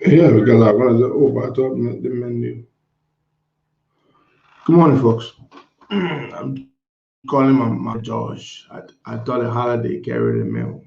Yeah, because I wanted to open the menu. Good morning, folks. I'm calling my George. I thought a holiday carried a mail.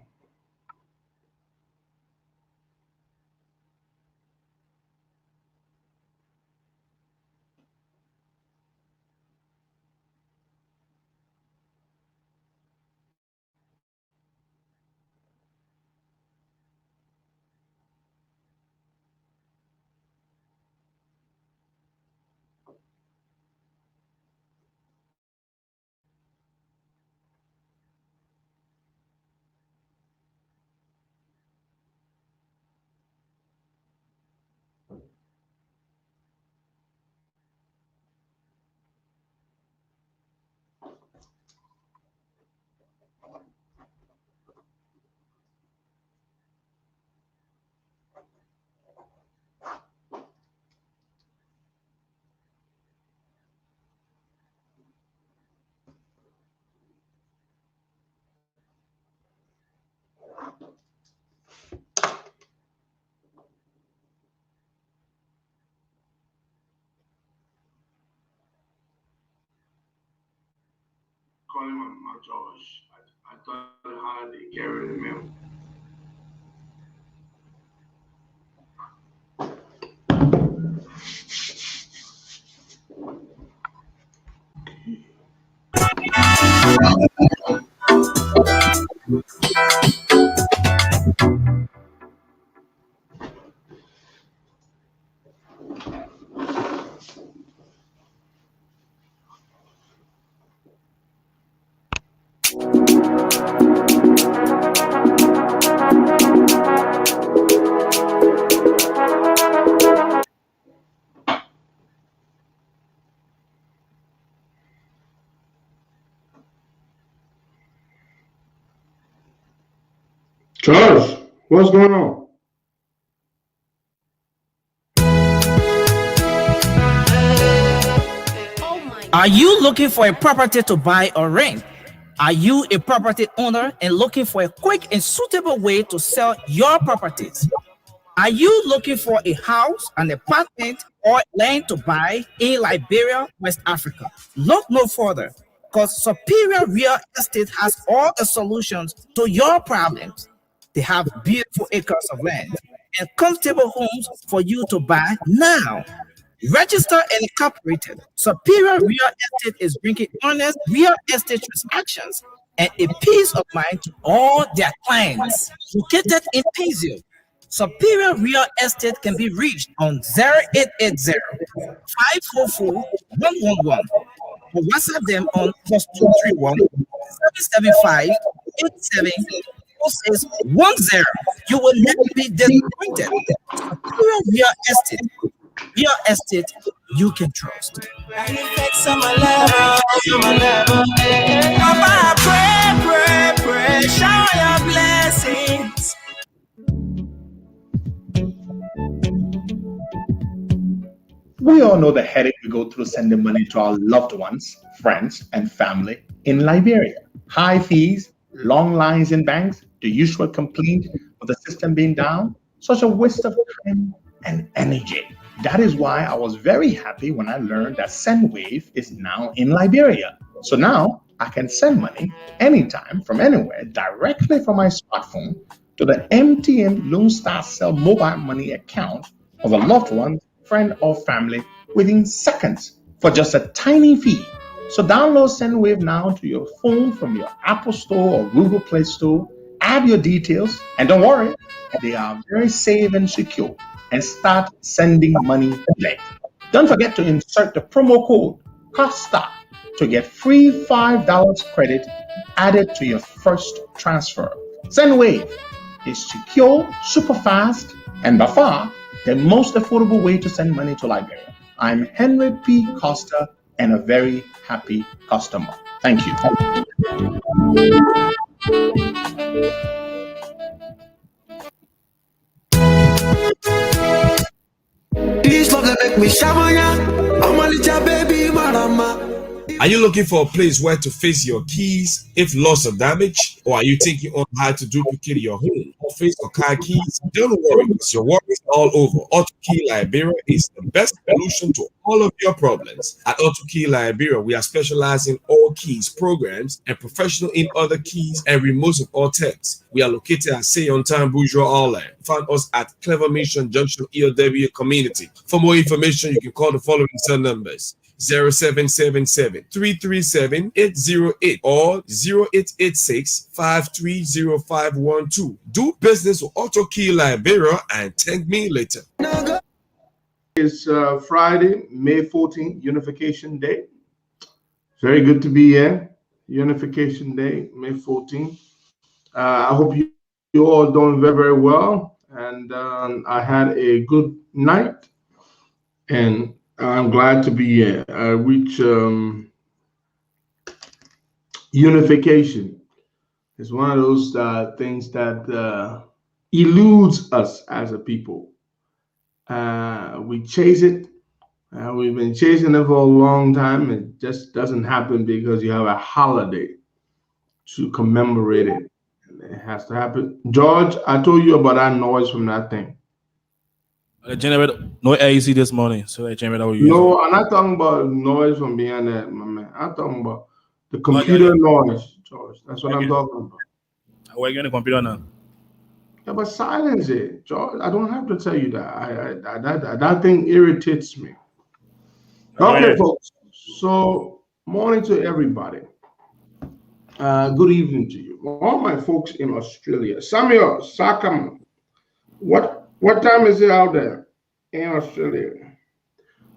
Calling my George. I thought a holiday carried a mail. Charles, what's going on? Are you looking for a property to buy or rent? Are you a property owner and looking for a quick and suitable way to sell your properties? Are you looking for a house, an apartment, or land to buy in Liberia, West Africa? Look no further, because Superior Real Estate has all the solutions to your problems. They have beautiful acres of land and comfortable homes for you to buy now. Registered and incorporated, Superior Real Estate is bringing honest real estate transactions and a peace of mind to all their clients. Located in Pizio, Superior Real Estate can be reached on 0880 544 111 or WhatsApp them on +231 775 8610. You will never be disappointed. Superior Real Estate. Real estate you can trust. Papa, pray, shower your blessings. We all know the headache we go through sending money to our loved ones, friends, and family in Liberia. High fees, long lines in banks, the usual complaint of the system being down, such a waste of time and energy. That is why I was very happy when I learned that SendWave is now in Liberia. So now I can send money anytime from anywhere directly from my smartphone to the MTN Lone Star Cell mobile money account of a loved one, friend, or family within seconds for just a tiny fee. So download SendWave now to your phone from your Apple Store or Google Play Store. Add your details, and don't worry, they are very safe and secure. And start sending money today. Don't forget to insert the promo code COSTA to get free $5 credit added to your first transfer. SendWave is secure, super fast, and by far the most affordable way to send money to Liberia. I'm Henry P. Costa and a very happy customer. Thank you. This love that make me shamanya. I'm a little baby, marama. Are you looking for a place where to fix your keys if lost or damaged? Or are you thinking on how to duplicate your home, office, or car keys? Don't worry, because your work is all over. AutoKey Liberia is the best solution to all of your problems. At AutoKey Liberia, we are specialized in all keys, programs, and professional in other keys and remotes of all types. We are located at Say on Time Bourgeois Orland. Find us at Clever Mission Junction, EOW Community. For more information, you can call the following cell numbers: 0777-337-808 or 0886-530-512. Do business with AutoKey Liberia and thank me later. It's Friday, May 14th, Unification Day. Very good to be here. Unification Day, May 14th. I hope you all doing very, very well. And I had a good night. And I'm glad to be here. I reach unification. It's one of those things that eludes us as a people. We chase it. We've been chasing it for a long time. It just doesn't happen because you have a holiday to commemorate it. And it has to happen. George, I told you about that noise from that thing. Generator, no AC this morning, so that generator will use. No, I'm not talking about noise from behind that, my man. I'm talking about the computer noise, George. That's what I'm talking about. We're getting a computer now. Yeah, but silence it, George. I don't have to tell you that. That thing irritates me. Okay, folks. So, morning to everybody. Good evening to you. All my folks in Australia. Samuel, Sakam, what time is it out there in Australia?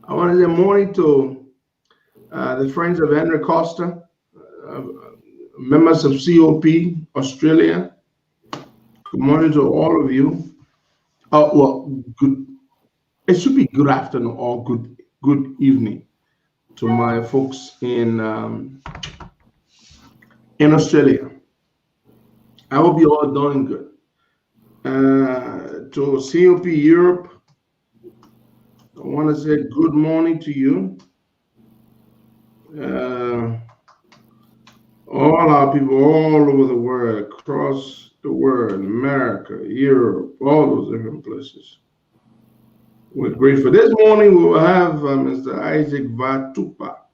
I want to say morning to the friends of Henry Costa, members of COP Australia. Good morning to all of you. Well, good. It should be good afternoon or good evening to my folks in Australia. I hope you all doing good. To COP Europe, I want to say good morning to you. All our people all over the world, across the world, America, Europe, all those different places. We're grateful. This morning we will have Mr. Isaac Vatupa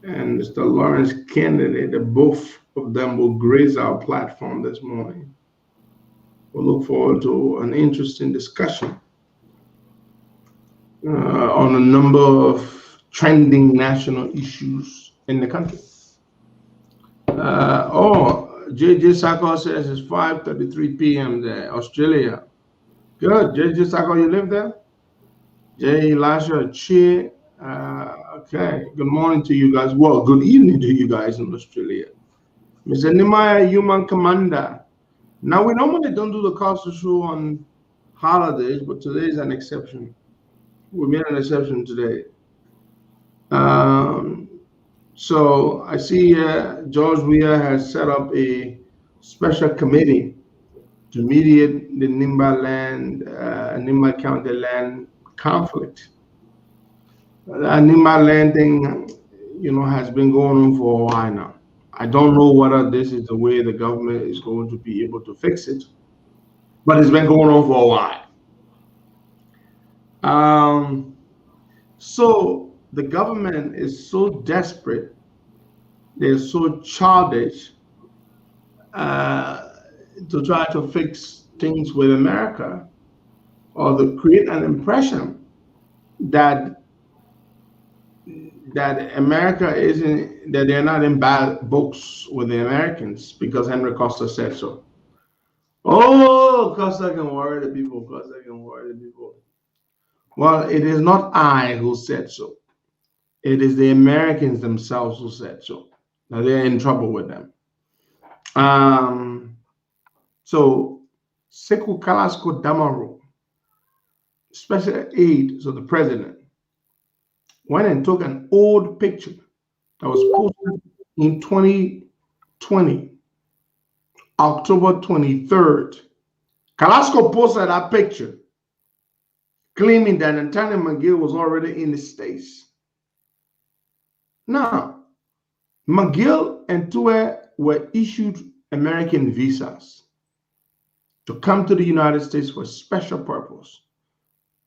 and Mr. Lawrence Kennedy. Both of them will grace our platform this morning. We'll look forward to an interesting discussion on a number of trending national issues in the country. JJ Sako says it's 5:33 p.m. there, Australia. Good. JJ Sako, you live there? J. Elisha Che. Okay. Good morning to you guys. Well, good evening to you guys in Australia. Mr. Nimaya, Human Commander. Now, we normally don't do the Costa Show on holidays, but today is an exception. We made an exception today. So I see George Weah has set up a special committee to mediate the Nimba County land conflict. Nima land thing, has been going on for a while now. I don't know whether this is the way the government is going to be able to fix it, but it's been going on for a while. Um, so the government is so desperate, they're so childish uh, to try to fix things with America or to create an impression that America isn't that they're not in bad books with the Americans because Henry Costa said so. Oh, Costa can worry the people. Costa can worry the people. Well, it is not I who said so. It is the Americans themselves who said so. Now they're in trouble with them. Um, so Sekou Kalasko Damaro, special aide to the president, went and took an old picture that was posted in 2020, October 23rd. Kalasco posted that picture claiming that Antonio McGill was already in the States. Now, McGill and Tue were issued American visas to come to the United States for a special purpose.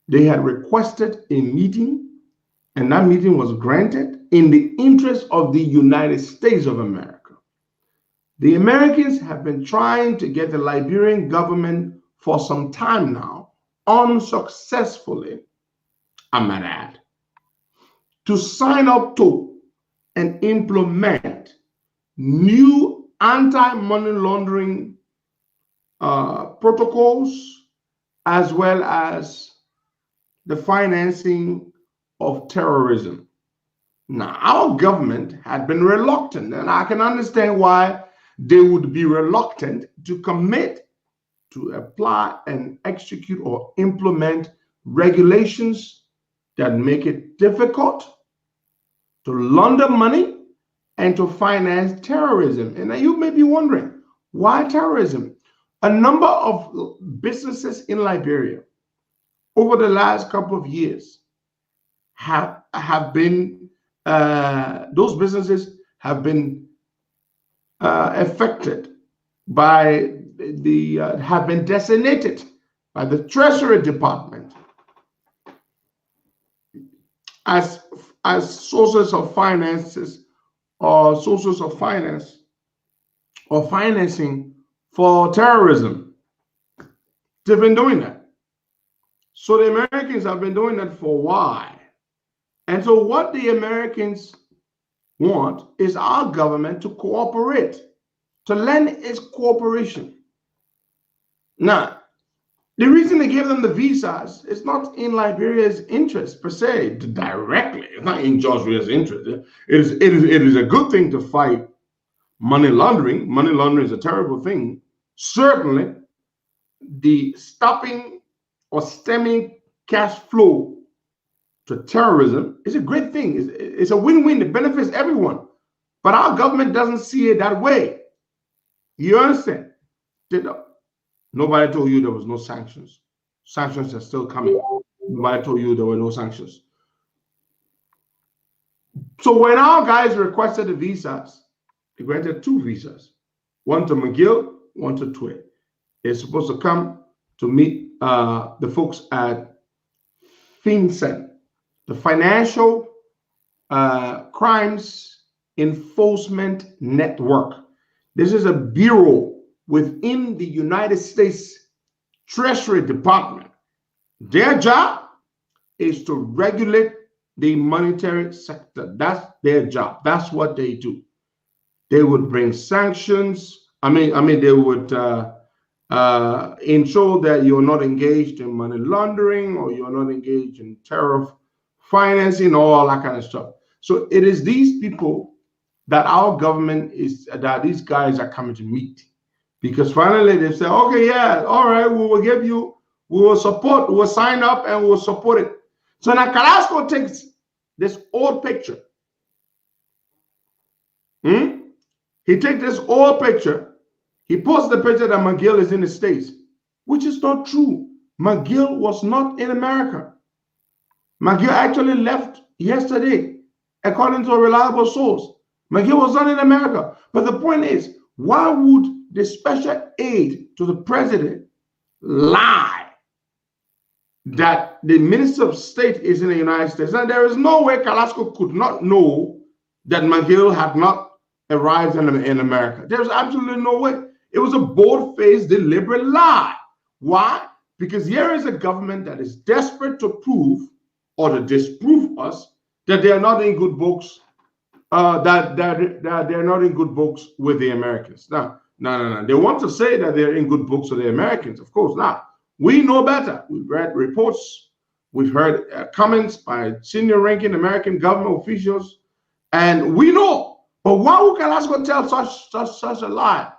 They had requested a meeting, and that meeting was granted in the interest of the United States of America. The Americans have been trying to get the Liberian government for some time now, unsuccessfully, I might add, to sign up to and implement new anti-money laundering protocols, as well as the financing of terrorism. Now, our government had been reluctant, and I can understand why they would be reluctant to commit to apply and execute or implement regulations that make it difficult to launder money and to finance terrorism. And you may be wondering, why terrorism? A number of businesses in Liberia over the last couple of years have been, those businesses have been affected by have been designated by the Treasury Department as sources of finances or sources of finance or financing for terrorism. They've been doing that. So the Americans have been doing that for a while. And so what the Americans want is our government to cooperate, to lend its cooperation. Now, the reason they gave them the visas is not in Liberia's interest per se, directly. It's not in Georgia's interest. It is a good thing to fight money laundering. Money laundering is a terrible thing. Certainly, the stopping or stemming cash flow to terrorism is a great thing. It's a win-win. It benefits everyone. But our government doesn't see it that way. You understand? Nobody told you there was no sanctions. Sanctions are still coming. Nobody told you there were no sanctions. So when our guys requested the visas, they granted 2 visas. One to McGill, one to Tue. They're supposed to come to meet the folks at FinCEN, the Financial Crimes Enforcement Network. This is a bureau within the United States Treasury Department. Their job is to regulate the monetary sector. That's their job. That's what they do. They would bring sanctions. They would ensure that you're not engaged in money laundering or you're not engaged in terror financing, all that kind of stuff. So it is these people that our government that these guys are coming to meet. Because finally they say, okay, yeah, all right, we will support, we'll sign up and we'll support it. So now Carrasco takes this old picture. He takes this old picture. He posts the picture that McGill is in the States, which is not true. McGill was not in America. McGill actually left yesterday, according to a reliable source. McGill was not in America. But the point is, why would the special aide to the president lie that the Minister of State is in the United States? And there is no way Carrasco could not know that McGill had not arrived in America. There's absolutely no way. It was a bold-faced, deliberate lie. Why? Because here is a government that is desperate to prove or to disprove us that they are not in good books, that they're not in good books with the Americans. No. They want to say that they're in good books with the Americans, of course. Now, we know better. We've read reports. We've heard comments by senior-ranking American government officials, and we know. But why would Carrasco tell such a lie?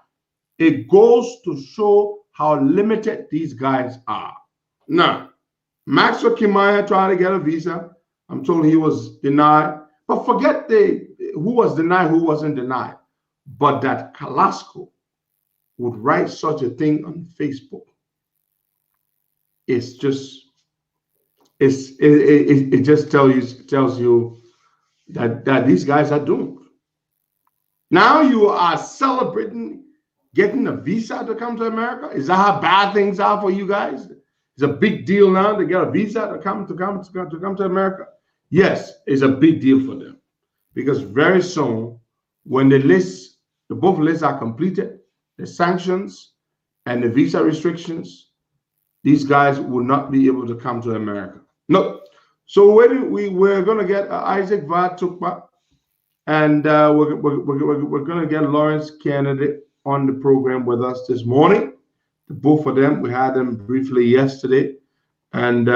It goes to show how limited these guys are. Now, Maxwell Kimaya tried to get a visa. I'm told he was denied. But forget who was denied, who wasn't denied. But that Carrasco would write such a thing on Facebook. It's just, it just tells you that these guys are doomed. Now you are celebrating getting a visa to come to America. Is that how bad things are for you guys? It's a big deal now to get a visa to come to America. Yes, it's a big deal for them because very soon, when both lists are completed, the sanctions and the visa restrictions, these guys will not be able to come to America. No. So we're going to get Isaac Vatukpa, and we're going to get Lawrence Kennedy on the program with us this morning. Both of them, we had them briefly yesterday. And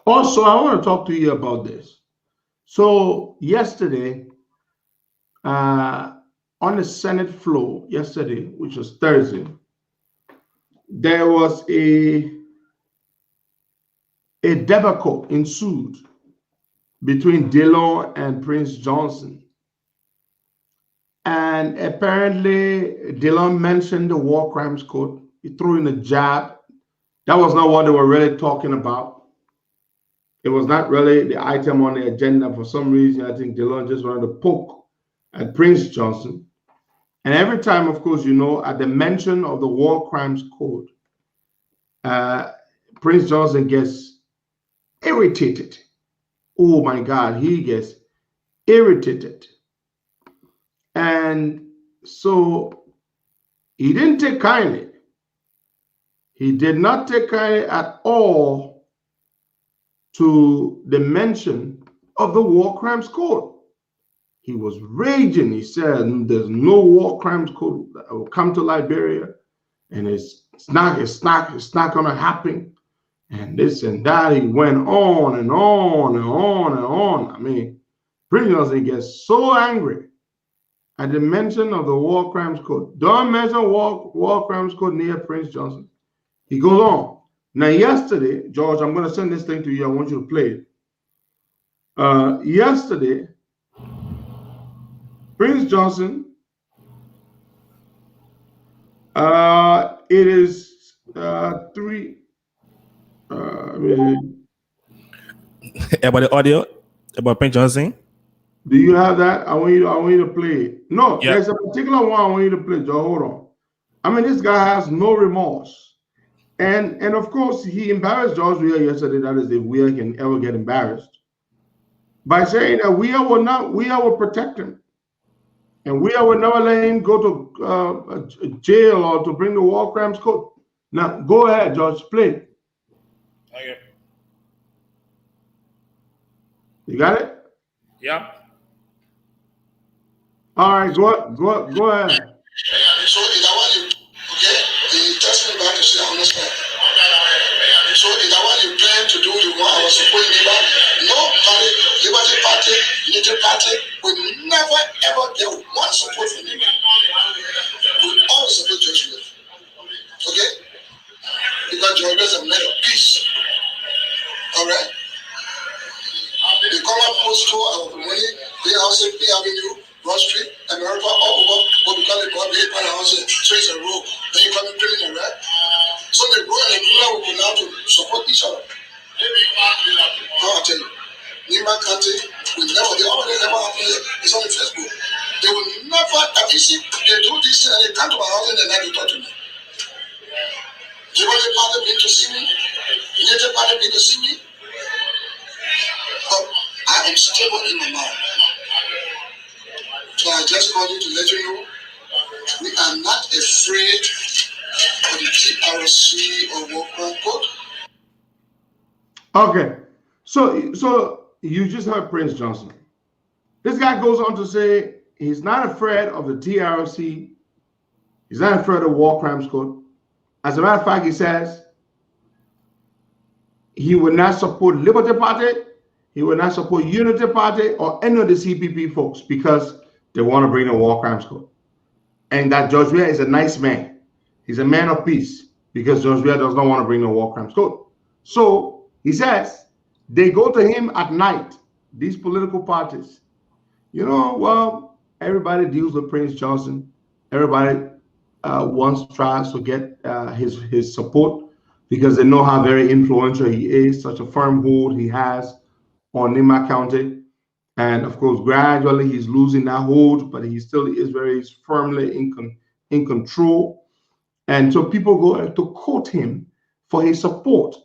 also, I want to talk to you about this. So yesterday, on the Senate floor, which was Thursday, there was a debacle ensued between Dillon and Prince Johnson. And apparently, Dillon mentioned the War Crimes Code. He threw in a jab. That was not what they were really talking about. It was not really the item on the agenda. For some reason, I think Dillon just wanted to poke at Prince Johnson. And every time, of course, at the mention of the War Crimes Code, Prince Johnson gets irritated. Oh my God, he gets irritated. And so he didn't take kindly. He did not take kindly at all to the mention of the War Crimes Code. He was raging. He said, there's no War Crimes Code that will come to Liberia, and it's not going to happen. And this and that. He went on and on and on and on. I mean, Prince Johnson gets so angry at the mention of the War Crimes Code. Don't mention War Crimes Code near Prince Johnson. He goes on. Now, yesterday, George, I'm going to send this thing to you. I want you to play it. Yesterday, Prince Johnson, it is 3. About the audio about Prince Johnson. Do you have that? I want you to play it. No, yeah. There's a particular one I want you to play, Joe. Hold on. I mean, this guy has no remorse. And of course, he embarrassed George Weah yesterday. That is, if Weah can ever get embarrassed, by saying that Weah will protect him. And Weah will never let him go to jail or to bring the War Crimes Code. Now, go ahead, George, play. Okay. You got it? Yeah. All right, go ahead. So is that what you okay? Then you test me back to see I understand. So is that what you plan to do? The one I was supposed to back? Nobody, Liberty Party, Unity Party will never ever get one support from me. We always support George Weah. Okay? Because George Weah is a man of peace. All right? They come up post store our money, they house it, they avenue. Broad Street, America, all over what we call it, God, they find a house, trace a road, then you come in criminal, right? So they grow and the criminal will go now to support each other. No, I tell you. Nima County will never, they already never happen here. It's on the Facebook. They will never, you see, they do this and they come to my house and they never talk to me. The only party been to see me, the other party been to see me, but I am stable in my mind. So I just called you to let you know we are not afraid of the TRC or Workman Code. Okay, so you just heard Prince Johnson. This guy goes on to say he's not afraid of the TRC. He's not afraid of War Crimes Code. As a matter of fact, he says he would not support Liberty Party, he would not support Unity Party or any of the CPP folks because they want to bring the War Crimes Code. And that George Weah is a nice man. He's a man of peace because George Weah does not want to bring the War Crimes Code. So he says they go to him at night, these political parties. You know, well, everybody deals with Prince Johnson. Everybody tries to get his support because they know how very influential he is, such a firm hold he has on Nima County. And of course, gradually he's losing that hold, but he still is very firmly in control. And so people go to quote him for his support.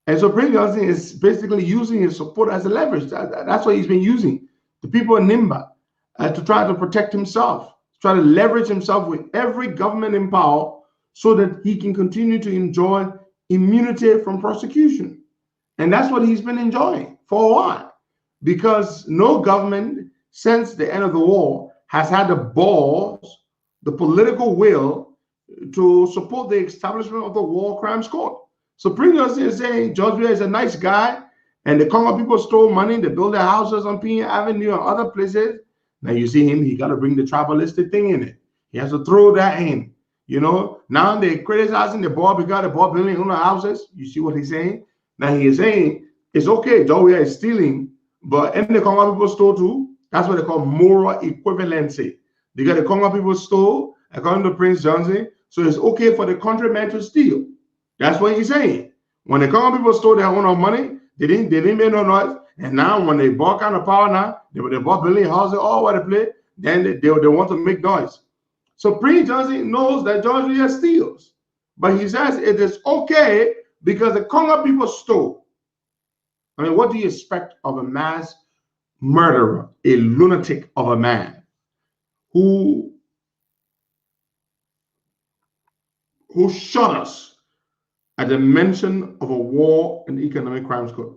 And so Prince Johnson is basically using his support as a leverage. That's what he's been using. The people in Nimba to try to protect himself, try to leverage himself with every government in power so that he can continue to enjoy immunity from prosecution. And that's what he's been enjoying for a while, because no government since the end of the war has had the balls, the political will to support the establishment of the War Crimes Court. So Prince Johnson is saying George Weah is a nice guy, and the Congo people stole money, they built their houses on Pena Avenue and other places. Now you see him, he got to bring the tribalistic thing in it. He has to throw that in. You know, now they're criticizing the board because the board building on the houses. You see what he's saying? Now he is saying it's okay, George Weah is stealing, but and the Congo people stole too. That's what they call moral equivalency. Because the Congo people stole, according to Prince Johnson, so it's okay for the countrymen to steal. That's what he's saying. When the Congo people stole their own money, they didn't make no noise. And now when they bought kind of power now, they bought building houses all over the place, then they want to make noise. So Prince Johnson knows that George Weah steals. But he says it is okay because the Congo people stole. I mean, what do you expect of a mass murderer, a lunatic of a man who shudders at the mention of a war and economic crimes code?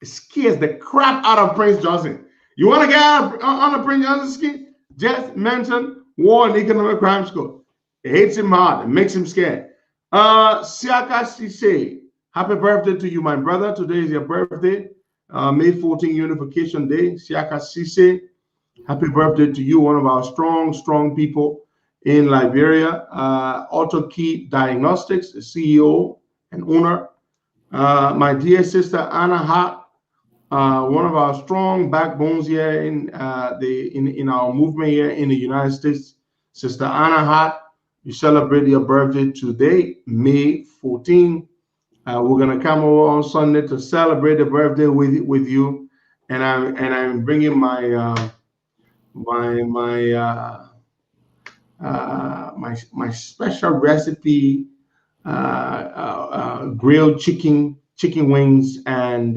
It scares the crap out of Prince Johnson. You want to get on the Prince Johnson skin? Just mention war and economic crimes code. It hates him hard. It makes him scared. Siaka Sise, happy birthday to you, my brother. Today is your birthday. May 14 Unification Day. Siaka Sise, happy birthday to you, one of our strong people in Liberia. Auto Key Diagnostics, the CEO and owner. My dear sister Anna Hart, one of our strong backbones here in our movement here in the United States. Sister Anna Hart, you celebrate your birthday today, May 14. We're gonna come over on Sunday to celebrate the birthday with you, and I'm bringing my my special recipe, grilled chicken wings and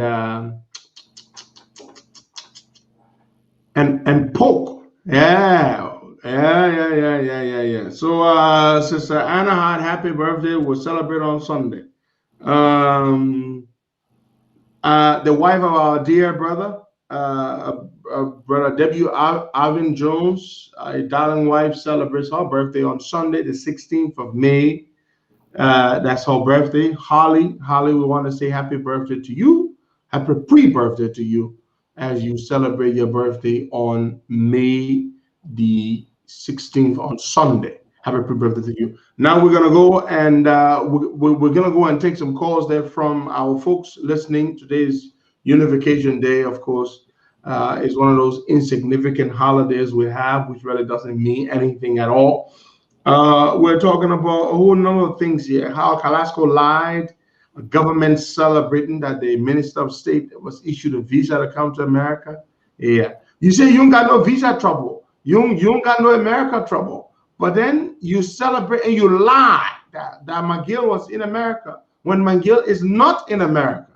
pork. Yeah. So Sister Anna Hart, happy birthday. We'll celebrate on Sunday. The wife of our dear brother, Brother W. Alvin Jones, a darling wife, celebrates her birthday on Sunday, the 16th of May. That's her birthday. Holly, we want to say happy birthday to you. Happy pre-birthday to you as you celebrate your birthday on May the 16th on Sunday. Happy pre-birthday to you. Now we're gonna go and we're gonna go and take some calls there from our folks listening. Today's Unification Day, of course, is one of those insignificant holidays we have, which really doesn't mean anything at all. We're talking about a whole number of things here. How Carrasco lied a government celebrating that the Minister of State was issued a visa to come to America. Yeah. You say you don't got no visa trouble. You don't got no America trouble. But then you celebrate and you lie that McGill was in America when McGill is not in America.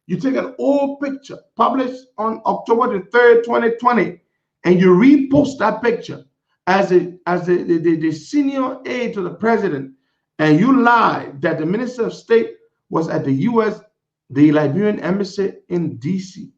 You take an old picture published on October the 3rd, 2020, and you repost that picture as the senior aide to the president, and you lie that the Minister of State was at the U.S., the Liberian embassy in D.C.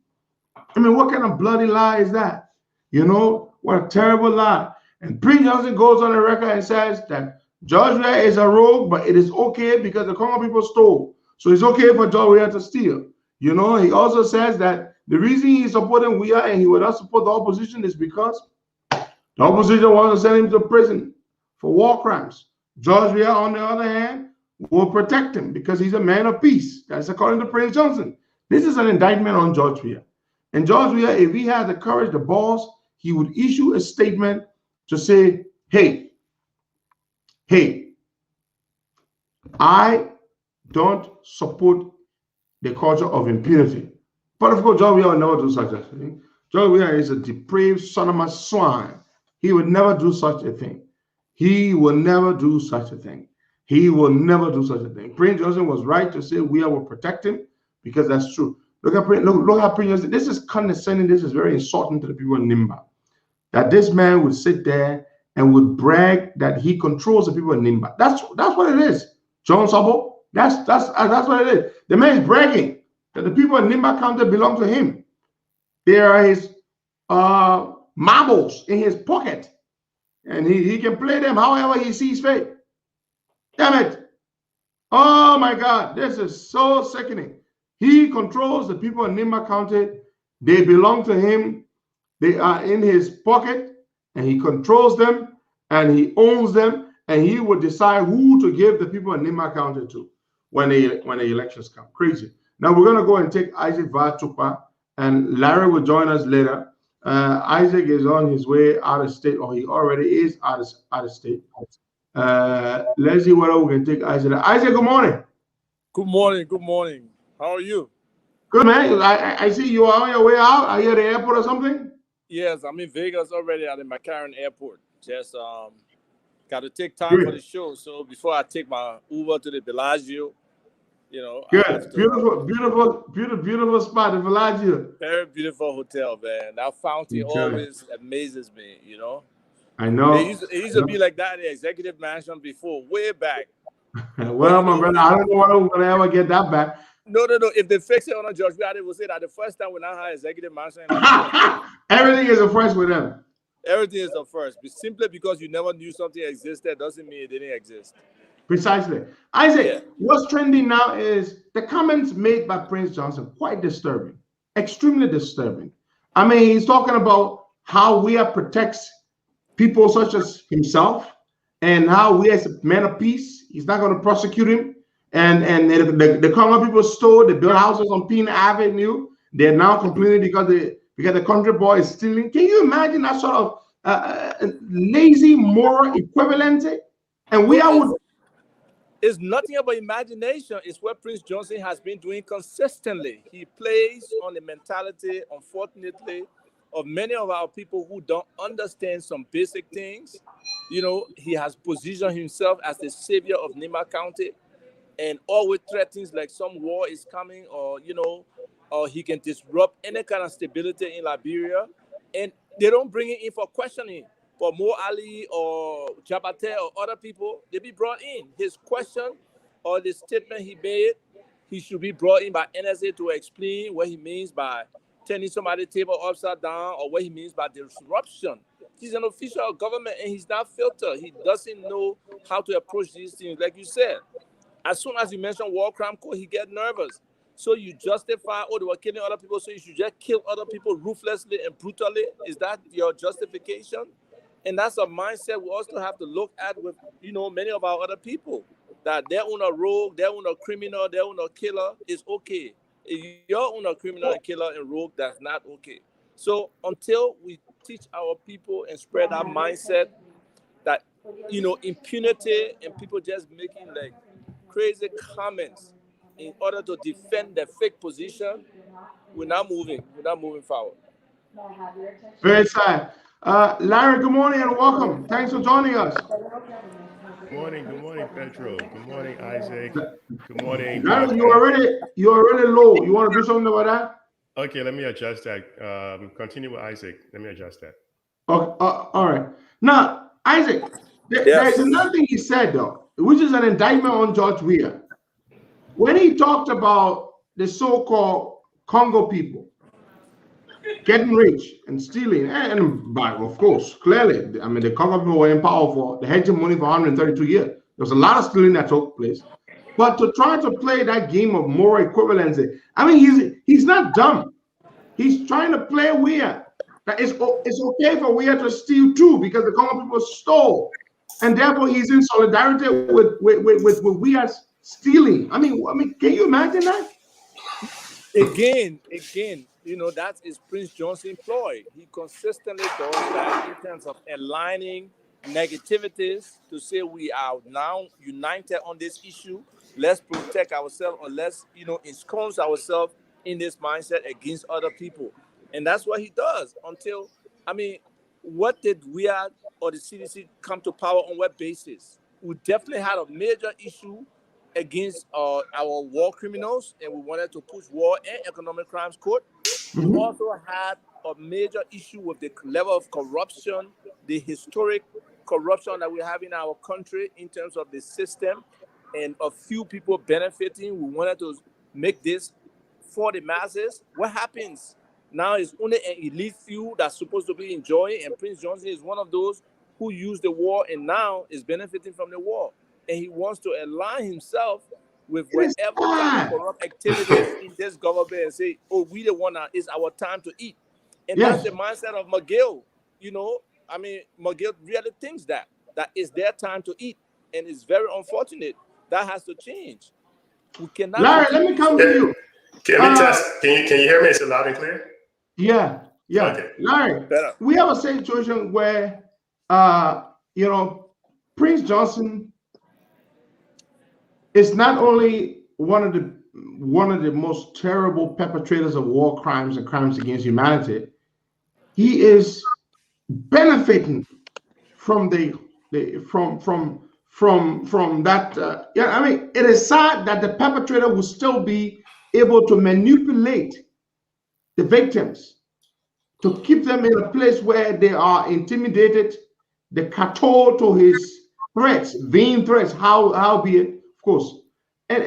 I mean, what kind of bloody lie is that? You know, what a terrible lie. And Prince Johnson goes on the record and says that George Weah is a rogue, but it is okay because the Congo people stole. So it's okay for George Weah to steal. You know, he also says that the reason he's supporting Weah and he would not support the opposition is because the opposition wants to send him to prison for war crimes. George Weah, on the other hand, will protect him because he's a man of peace. That's according to Prince Johnson. This is an indictment on George Weah. And George Weah, if he had the courage, the balls, he would issue a statement to say, hey, I don't support the culture of impunity. But of course, George Weah will never do such a thing. George Weah is a depraved son of a swine. He would never do such a thing. He will never do such a thing. He will never do such a thing. Prince Johnson was right to say Weah will protect him because that's true. Look how Prince Johnson, this is condescending, this is very insulting to the people in Nimba. That this man would sit there and would brag that he controls the people in Nimba. That's what it is. John Sabo, that's what it is. The man is bragging that the people in Nimba County belong to him. They are his marbles in his pocket. And he can play them however he sees fit. Damn it. Oh my God, this is so sickening. He controls the people in Nimba County. They belong to him. They are in his pocket, and he controls them, and he owns them, and he will decide who to give the people in Nimba County to when the elections come. Crazy. Now we're going to go and take Isaac Vatupa, and Larry will join us later. Isaac is on his way out of state, or he already is out of state. Let's see whether we can take Isaac. Isaac, good morning. Good morning. Good morning. How are you? Good, man. I see you are on your way out. Are you at the airport or something? Yes, I'm in Vegas already at the McCarran Airport. Just got to take time for the show. So before I take my Uber to the Bellagio, you know. Good. Beautiful spot, the Bellagio. Very beautiful hotel, man. That fountain always amazes me, you know. I know. It used to be like that in the executive mansion before, way back. Well, my brother, I don't know whether we're going to ever get that back. No. If they fix it on a George Weah, they will say that the first time we now have executive mansion. Everything is a first with them. Everything is a first. But simply because you never knew something existed doesn't mean it didn't exist. Precisely. Isaac, what's trending now is the comments made by Prince Johnson, quite disturbing, extremely disturbing. I mean, he's talking about how Weah protects people such as himself and how Weah is a man of peace. He's not going to prosecute him. And the Congo people stole, they built houses on Pina Avenue. They're now complaining because the country boy is stealing. Can you imagine that sort of lazy moral equivalency? And it's nothing about imagination. It's what Prince Johnson has been doing consistently. He plays on the mentality, unfortunately, of many of our people who don't understand some basic things. You know, he has positioned himself as the savior of Nimba County, and always threatens like some war is coming, or or he can disrupt any kind of stability in Liberia, and they don't bring it in for questioning. For Mo Ali or Jabate or other people, they be brought in. His question or the statement he made, he should be brought in by NSA to explain what he means by turning somebody's table upside down, or what he means by disruption. He's an official of government and he's not filtered. He doesn't know how to approach these things. Like you said, as soon as you mention war crime code, he gets nervous. So you justify, they were killing other people, so you should just kill other people ruthlessly and brutally. Is that your justification? And that's a mindset we also have to look at with, many of our other people. That they're on a rogue, they're on a criminal, they're on a killer, is okay. If you're on a criminal and killer and rogue, that's not okay. So until we teach our people and spread that mindset that, impunity and people just making like crazy comments in order to defend their fake position, we're not moving forward. Very sad. Larry, good morning and welcome. Thanks for joining us. Good morning, Pedro. Good morning, Isaac. Good morning, Larry, Patrick. you're already low. You want to do something about that? Okay, let me adjust that. Continue with Isaac. Let me adjust that. Okay, all right. Now, Isaac, there's Yes. another thing he said, though, which is an indictment on George Weah. When he talked about the so-called Congo people getting rich and stealing, and by, of course, clearly, I mean, the Congo people were in power for the hegemony for 132 years. There was a lot of stealing that took place. But to try to play that game of moral equivalency, I mean, he's not dumb. He's trying to play Weah. That it's okay for Weah to steal too, because the Congo people stole, and therefore he's in solidarity with Weah's stealing. I mean, can you imagine that? Again, that is Prince Johnson ploy. He consistently does that in terms of aligning negativities to say we are now united on this issue. Let's protect ourselves, or let's ensconce ourselves in this mindset against other people. And that's what he does until, what did Weah or the CDC come to power on what basis? We definitely had a major issue against our war criminals, and we wanted to push war and economic crimes court. We also had a major issue with the level of corruption, the historic corruption that we have in our country in terms of the system, and a few people benefiting. We wanted to make this for the masses. What happens now is only an elite few that's supposed to be enjoying, and Prince Johnson is one of those who used the war and now is benefiting from the war. And he wants to align himself with whatever kind of corrupt activities in this government and say, oh, we the one that it's our time to eat. And that's the mindset of McGill. McGill really thinks that it's their time to eat. And it's very unfortunate. That has to change. We cannot. Larry, let me come to you. Can we test? Can you hear me? Is it loud and clear? Yeah. Okay. Larry, we have a situation where, Prince Johnson is not only one of the most terrible perpetrators of war crimes and crimes against humanity, he is benefiting from from that. It is sad that the perpetrator will still be able to manipulate the victims to keep them in a place where they are intimidated. The cattle to his threats, vain threats, how be it, of course. And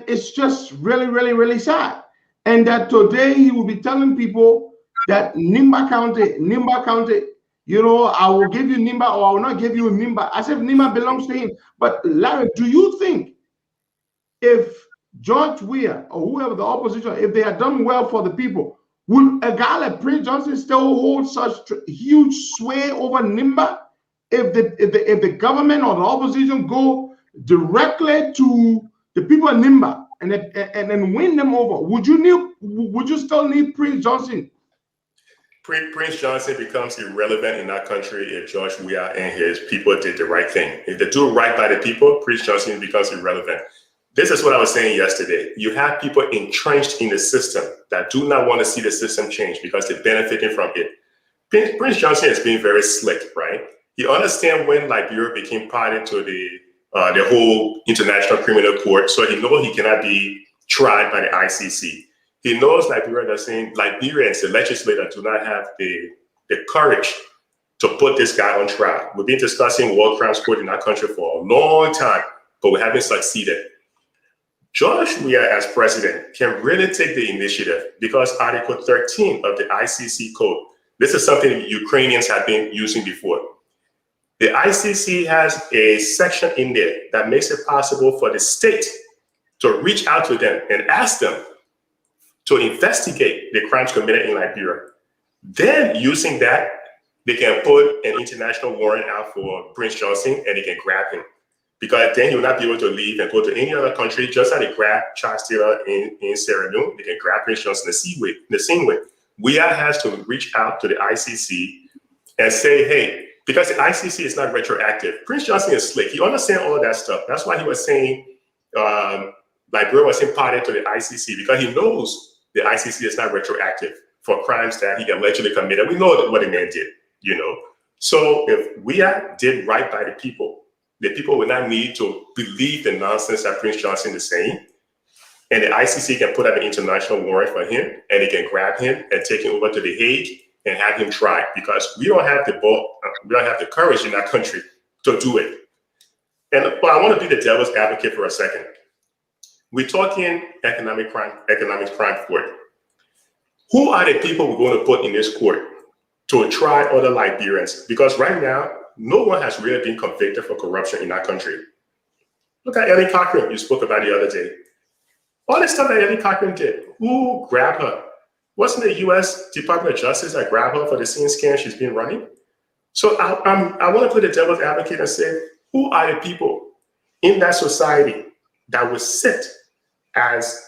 it's just really, really, really sad. And that today he will be telling people that Nimba County, I will give you Nimba or I will not give you Nimba, as if Nimba belongs to him. But Larry, do you think if George Weah or whoever the opposition, if they had done well for the people, would a guy like Prince Johnson still hold such huge sway over Nimba? If the government or the opposition go directly to the people of Nimba and then win them over, would you still need Prince Johnson? Prince Johnson becomes irrelevant in that country if George Weah and his people did the right thing. If they do right by the people, Prince Johnson becomes irrelevant. This is what I was saying yesterday. You have people entrenched in the system that do not want to see the system change because they're benefiting from it. Prince Johnson has been very slick, right? He understands when Liberia became party to the whole International Criminal Court, so he knows he cannot be tried by the ICC. He knows Liberians, the legislators, do not have the courage to put this guy on trial. We've been discussing war crimes court in our country for a long time, but we haven't succeeded. George Weah, as president, can really take the initiative because Article 13 of the ICC code, this is something Ukrainians have been using before. The ICC has a section in there that makes it possible for the state to reach out to them and ask them to investigate the crimes committed in Liberia. Then, using that, they can put an international warrant out for Prince Johnson and they can grab him. Because then he'll not be able to leave and go to any other country, just like they grab Charles Taylor in Sierra Leone. They can grab Prince Johnson the same way. Weah has to reach out to the ICC and say, hey, because the ICC is not retroactive. Prince Johnson is slick. He understands all of that stuff. That's why he was saying Liberia wasn't party to the ICC because he knows the ICC is not retroactive for crimes that he allegedly committed. We know what the man did, you know. So if we did right by the people will not need to believe the nonsense that Prince Johnson is saying. And the ICC can put out an international warrant for him, and they can grab him and take him over to The Hague and have him tried, because we don't have the courage in our country to do it. But I want to be the devil's advocate for a second. We're talking economic crime court. Who are the people we're going to put in this court to try other Liberians? Because right now, no one has really been convicted for corruption in our country. Look at Ellen Cochran, you spoke about the other day. All the stuff that Ellen Cochran did, who grabbed her? Wasn't the U.S. Department of Justice that grabbed her for the same scam she's been running? So I want to play the devil's advocate and say, who are the people in that society that will sit as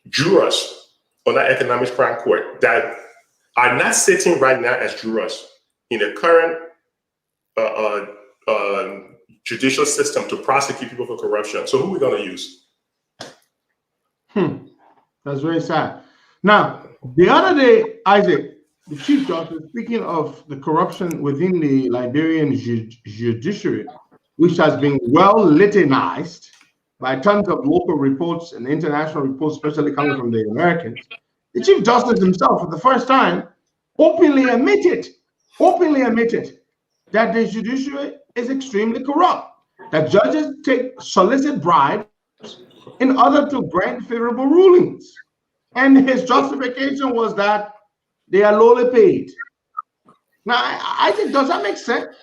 jurors on that economic crime court that are not sitting right now as jurors in the current judicial system to prosecute people for corruption? So who are we going to use? That's very sad. Now, the other day, Isaac, the Chief Justice, speaking of the corruption within the Liberian judiciary, which has been well litanized by tons of local reports and international reports, especially coming from the Americans, the Chief Justice himself, for the first time, openly admitted that the judiciary is extremely corrupt, that judges solicit bribes in order to grant favorable rulings. And his justification was that they are lowly paid. Now, I think, does that make sense?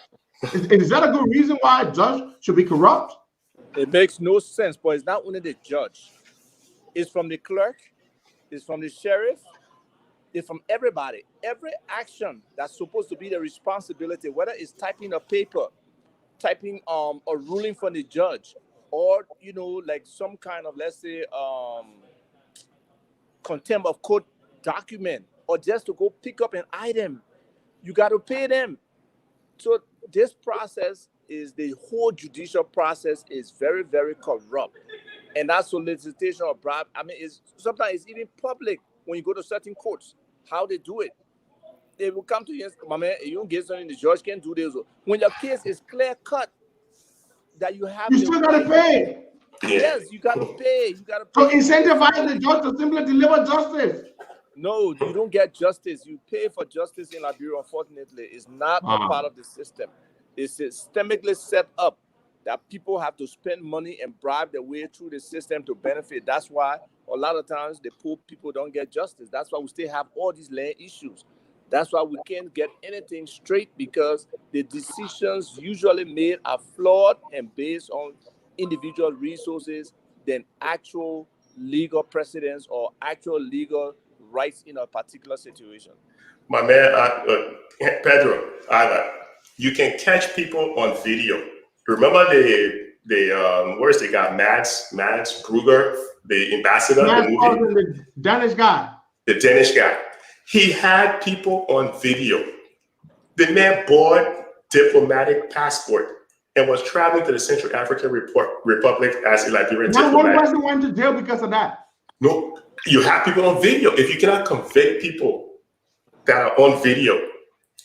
Is that a good reason why a judge should be corrupt? It makes no sense, but it's not only the judge. It's from the clerk, it's from the sheriff, it's from everybody. Every action that's supposed to be the responsibility, whether it's typing a paper, typing a ruling from the judge, or, you know, like some kind of, let's say, contempt of court document, or just to go pick up an item, you got to pay them. So this process is, the whole judicial process is very, very corrupt. And that solicitation of bribe, I mean, sometimes it's even public when you go to certain courts, how they do it. They will come to you and say, my man, you don't get something, the judge can't do this. When your case is clear cut, that you have, you still got to pay. Yes, you got to pay. You got to So pay. incentivize the judge to simply deliver justice. No, you don't get justice. You pay for justice in Liberia, unfortunately. It's not a part of the system. It's systemically set up that people have to spend money and bribe their way through the system to benefit. That's why a lot of times the poor people don't get justice. That's why we still have all these land issues. That's why we can't get anything straight, because the decisions usually made are flawed and based on individual resources than actual legal precedents or actual legal rights in a particular situation. My man, Pedro, you can catch people on video. Remember where's the guy, Mads Kruger, the ambassador, the movie? The Danish guy. The Danish guy. He had people on video. The man bought diplomatic passport and was traveling to the Central African Republic as a Liberian diplomat. One person went to jail because of that. No, you have people on video. If you cannot convict people that are on video,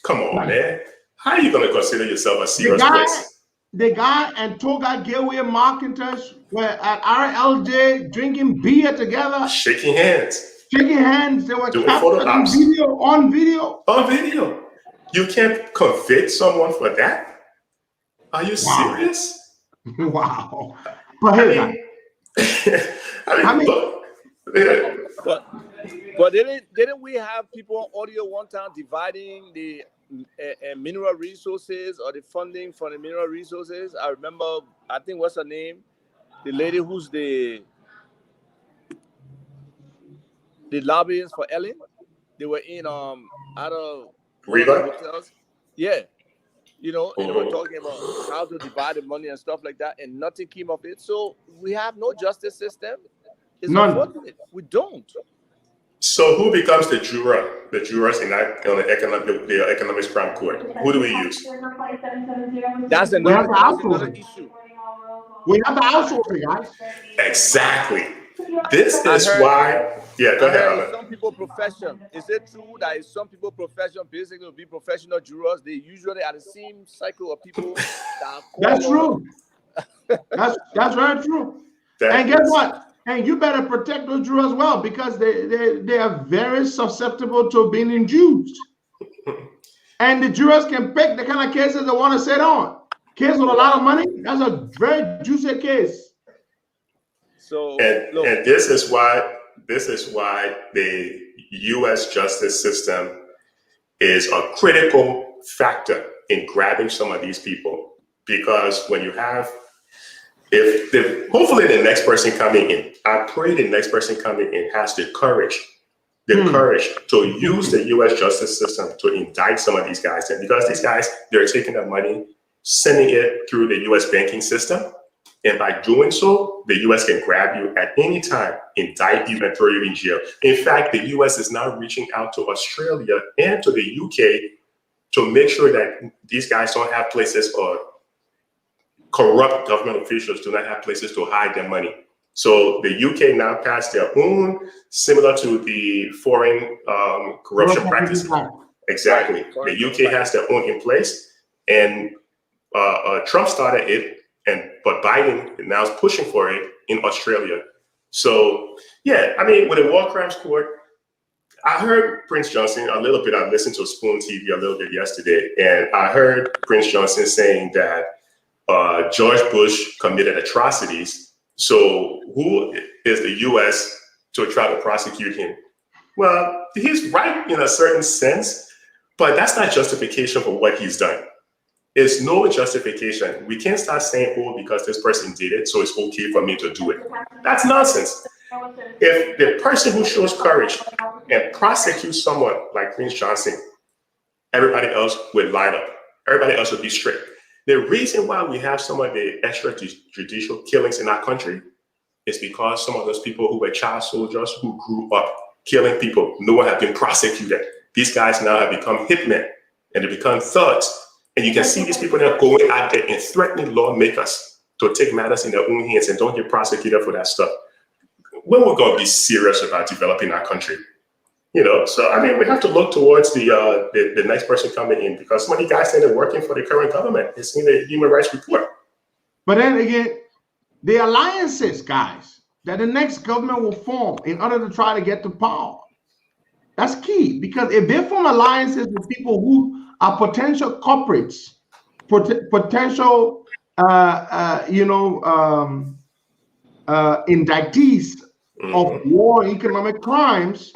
come on, man. How are you going to consider yourself a serious person? The guy and tour guide Gateway Marketers were at RLJ drinking beer together. Shaking hands. They were captured on video. On video. You can't convict someone for that? Are you serious? Wow. But didn't we have people on audio one time dividing the mineral resources or the funding for the mineral resources? I remember, I think, what's her name? The lady who's the lobbyist for Ellen. They were in out of hotels. Yeah. You know, and they were talking about how to divide the money and stuff like that, and nothing came of it. So we have no justice system. It's unfortunate. We don't. So who becomes the jurors in that on the economic crime court? Who do we use? That's another issue. We have to outsource it, guys. Exactly. This is why. Yeah, go ahead, Alan. Some people profession. Is it true that in some people profession basically to be professional jurors, they usually are the same cycle of people that are That's true. That's very true. And guess what? And you better protect those jurors well because they are very susceptible to being induced. And the jurors can pick the kind of cases they want to sit on. Case with a lot of money, that's a very juicy case. So and this is why the U.S. justice system is a critical factor in grabbing some of these people, because when you have, hopefully the next person coming in, I pray the next person coming in has the courage to use the U.S. justice system to indict some of these guys, and because these guys, they're taking the money, sending it through the U.S. banking system. And by doing so, the U.S. can grab you at any time, indict you, and throw you in jail. In fact, the U.S. is now reaching out to Australia and to the U.K. to make sure that these guys don't have places, or corrupt government officials do not have places to hide their money. So the UK now passed their own, similar to the foreign corruption practices. Exactly. The UK has their own in place, and Trump started it. But Biden now is pushing for it in Australia. So, yeah, I mean, with the War Crimes Court, I heard Prince Johnson a little bit. I listened to Spoon TV a little bit yesterday, and I heard Prince Johnson saying that George Bush committed atrocities. So who is the U.S. to try to prosecute him? Well, he's right in a certain sense, but that's not justification for what he's done. It's no justification. We can't start saying, oh, because this person did it, so it's okay for me to do it. That's nonsense. If the person who shows courage and prosecutes someone like Prince Johnson, everybody else would line up. Everybody else would be strict. The reason why we have some of the extrajudicial killings in our country is because some of those people who were child soldiers who grew up killing people, no one have been prosecuted. These guys now have become hitmen and they become thugs. And you can see these people that are going out there and threatening lawmakers to take matters in their own hands and don't get prosecuted for that stuff. When we're going to be serious about developing our country? You know, so I mean, we have to look towards the next person coming in, because some of the guys that are working for the current government is in the human rights report. But then again, the alliances, guys, that the next government will form in order to try to get to power, that's key. Because if they form alliances with people who are potential culprits, potential, indictees of war, economic crimes,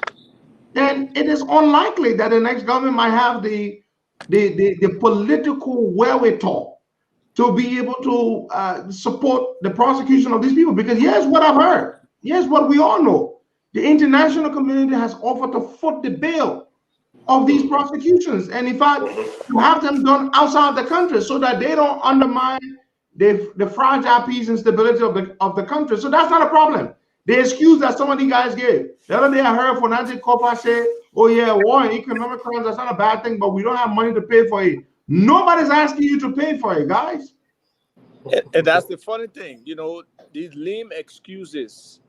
then it is unlikely that the next government might have the political wherewithal to be able to support the prosecution of these people. Because here's what I've heard. Here's what we all know. The international community has offered to foot the bill of these prosecutions, and in fact, to have them done outside the country so that they don't undermine the fragile peace and stability of the country. So that's not a problem. The excuse that some of these guys gave. The other day I heard Fonanti Kopa say, oh yeah, war and economic crimes, that's not a bad thing, but we don't have money to pay for it. Nobody's asking you to pay for it, guys. And that's the funny thing, you know, these lame excuses.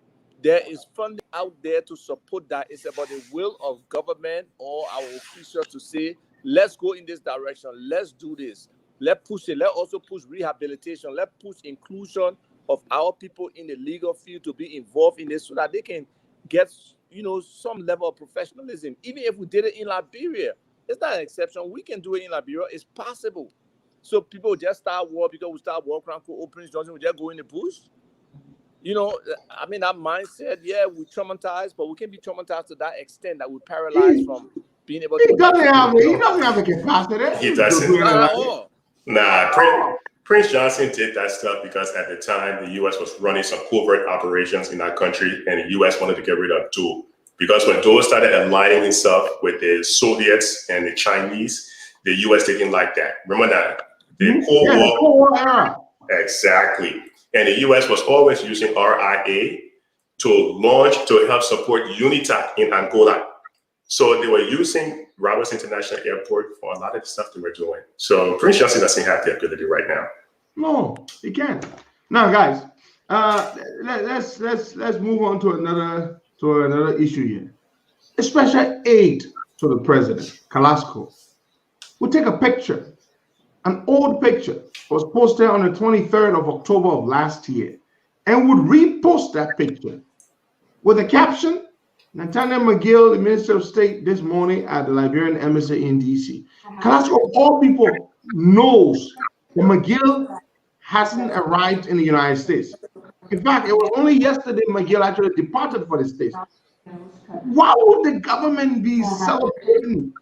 There is funding out there to support that. It's about the will of government or our officials to say, let's go in this direction. Let's do this. Let's push it. Let's also push rehabilitation. Let's push inclusion of our people in the legal field to be involved in this so that they can get, you know, some level of professionalism. Even if we did it in Liberia, it's not an exception. We can do it in Liberia. It's possible. So people just start war because we start war crime court. Prince Johnson will just go in the bush. You know, I mean, that mindset, yeah, we traumatized, but we can be traumatized to that extent that we paralyze from being able to. He doesn't have a capacity. He doesn't. Not at all. Nah, Prince Johnson did that stuff because at the time the U.S. was running some covert operations in our country, and the U.S. wanted to get rid of Dole. Because when Dole started aligning himself with the Soviets and the Chinese, the U.S. didn't like that. Remember that? The Cold War era. Exactly. And the U.S. was always using RIA to help support UNITA in Angola. So they were using Roberts International Airport for a lot of the stuff they were doing. So Prince Johnson doesn't have the ability right now. No, he can't. Now, guys, let's move on to another issue here. A special aid to the president, Carrasco, will take a picture, an old picture, was posted on the 23rd of October of last year, and would repost that picture with a caption, Nathaniel McGill, the Minister of State, this morning at the Liberian Embassy in D.C. Carrasco, of all people, knows that McGill hasn't arrived in the United States. In fact, it was only yesterday McGill actually departed for the States. Why would the government be celebrating?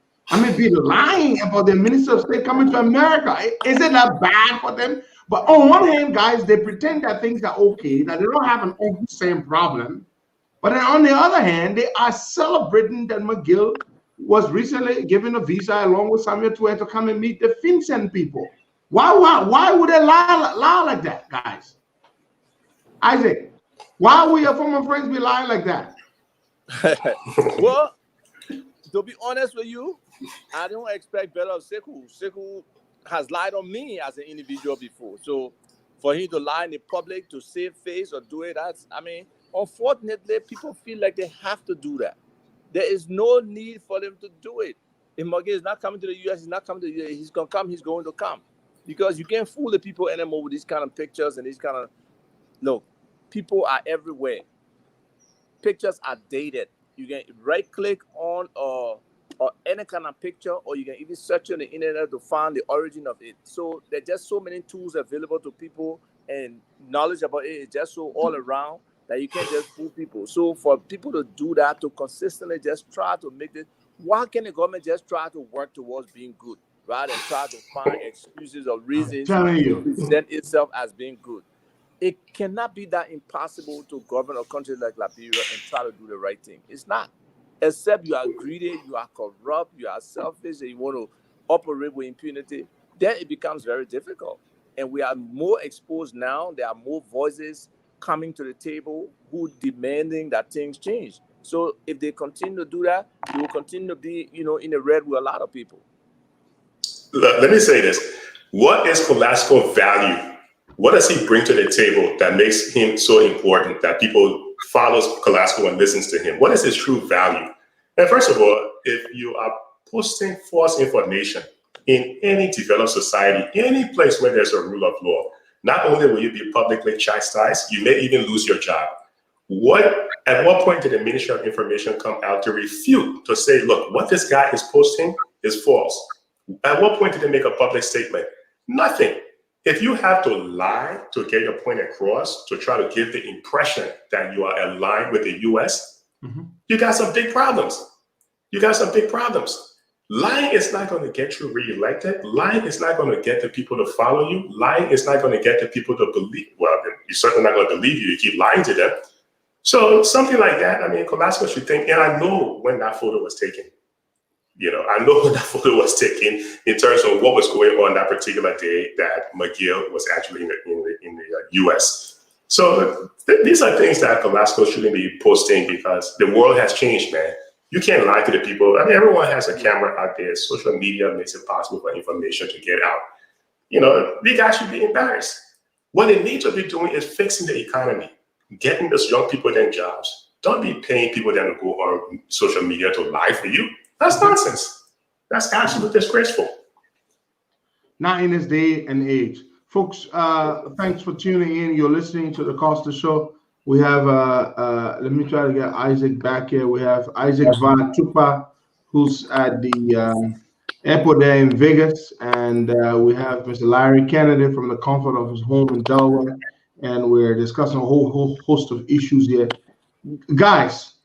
Be lying about the Minister of State coming to America? Is it that bad for them? But on one hand, guys, they pretend that things are okay, that they don't have an same problem. But then on the other hand, they are celebrating that McGill was recently given a visa along with Samuel Tuer to come and meet the FinCEN people. Why would they lie like that, guys? Isaac, why would your former friends be lying like that? Well, to be honest with you, I don't expect better of Sekou. Sekou has lied on me as an individual before. So for him to lie in the public to save face or do it, unfortunately, people feel like they have to do that. There is no need for them to do it. If McGill is not coming to the U.S., he's not coming to the U.S., he's going to come, he's going to come. Because you can't fool the people anymore with these kind of pictures and these kind of... Look, people are everywhere. Pictures are dated. You can right-click on or any kind of picture, or you can even search on the internet to find the origin of it. So there's just so many tools available to people, and knowledge about it is just so all around that you can't just fool people. So for people to do that, to consistently just try to make it, why can't the government just try to work towards being good, rather than try to find excuses or reasons to present itself as being good? It cannot be that impossible to govern a country like Liberia and try to do the right thing. It's not. Except you are greedy, you are corrupt, you are selfish, and you want to operate with impunity, then it becomes very difficult. And we are more exposed now. There are more voices coming to the table who demanding that things change. So if they continue to do that, they will continue to be, in the red with a lot of people. Let me say this. What is Carrasco's value? What does he bring to the table that makes him so important that people follows Carrasco and listens to him? What is his true value? And first of all, if you are posting false information in any developed society, any place where there's a rule of law, not only will you be publicly chastised, you may even lose your job. At what point did the Ministry of Information come out to refute, to say, look, what this guy is posting is false? At what point did they make a public statement? Nothing. If you have to lie to get your point across, to try to give the impression that you are aligned with the U.S., you got some big problems. Lying is not going to get you reelected. Lying is not going to get the people to follow you. Lying is not going to get the people to believe. Well, you're certainly not going to believe you. You keep lying to them. So something like that, Carrasco should think, and I know when that photo was taken. I know when that photo was taken in terms of what was going on that particular day that McGill was actually in the U.S. So these are things that Carrasco shouldn't be posting, because the world has changed, man. You can't lie to the people. Everyone has a camera out there. Social media makes it possible for information to get out. The guys should be embarrassed. What they need to be doing is fixing the economy, getting those young people their jobs. Don't be paying people then to go on social media to lie for you. That's nonsense. That's absolutely disgraceful. Not in this day and age. Folks, thanks for tuning in. You're listening to the Costa Show. We have, let me try to get Isaac back here. We have Isaac Van Tupa, who's at the airport there in Vegas. And we have Mr. Larry Kennedy from the comfort of his home in Delaware. And we're discussing a whole host of issues here. Guys,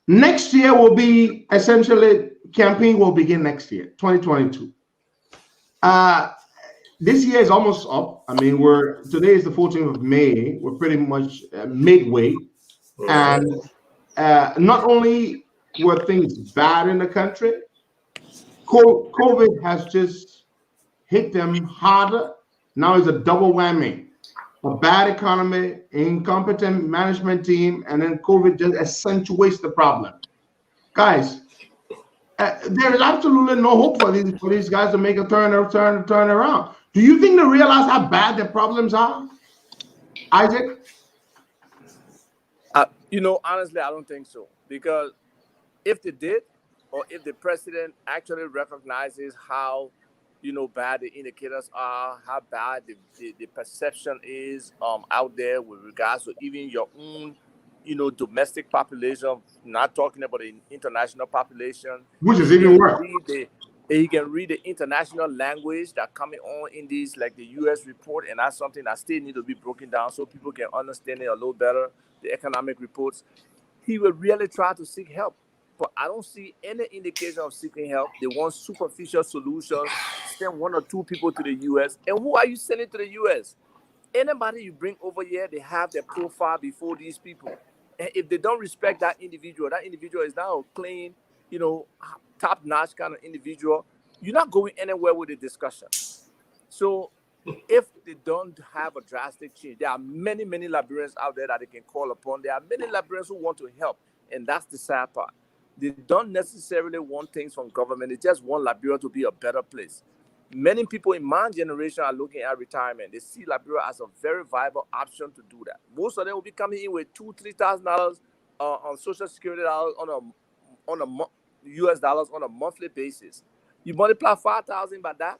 next year will be essentially, campaign will begin next year, 2022. This year is almost up. Today is the 14th of May. We're pretty much midway. And not only were things bad in the country, COVID has just hit them harder. Now it's a double whammy. A bad economy, incompetent management team, and then COVID just accentuates the problem. Guys, there is absolutely no hope for these guys to make a turn around. Do you think they realize how bad their problems are? Isaac? Honestly, I don't think so. Because if they did, or if the president actually recognizes how, bad the indicators are, how bad the perception is out there with regards to even your own, domestic population, not talking about the international population. Which is He even can worse. read the international language that coming on in these, like the U.S. report, and that's something that still need to be broken down so people can understand it a little better. The economic reports, he will really try to seek help. But I don't see any indication of seeking help. They want superficial solutions, send one or two people to the U.S. And who are you sending to the U.S.? Anybody you bring over here, they have their profile before these people. And if they don't respect that individual is now a clean, top-notch kind of individual. You're not going anywhere with the discussion. So if they don't have a drastic change, there are many, many Liberians out there that they can call upon. There are many Liberians who want to help, and that's the sad part. They don't necessarily want things from government. They just want Liberia to be a better place. Many people in my generation are looking at retirement. They see Liberia as a very viable option to do that. Most of them will be coming in with $2,000-$3,000 on Social Security dollars US dollars on a monthly basis. You multiply 5,000 by that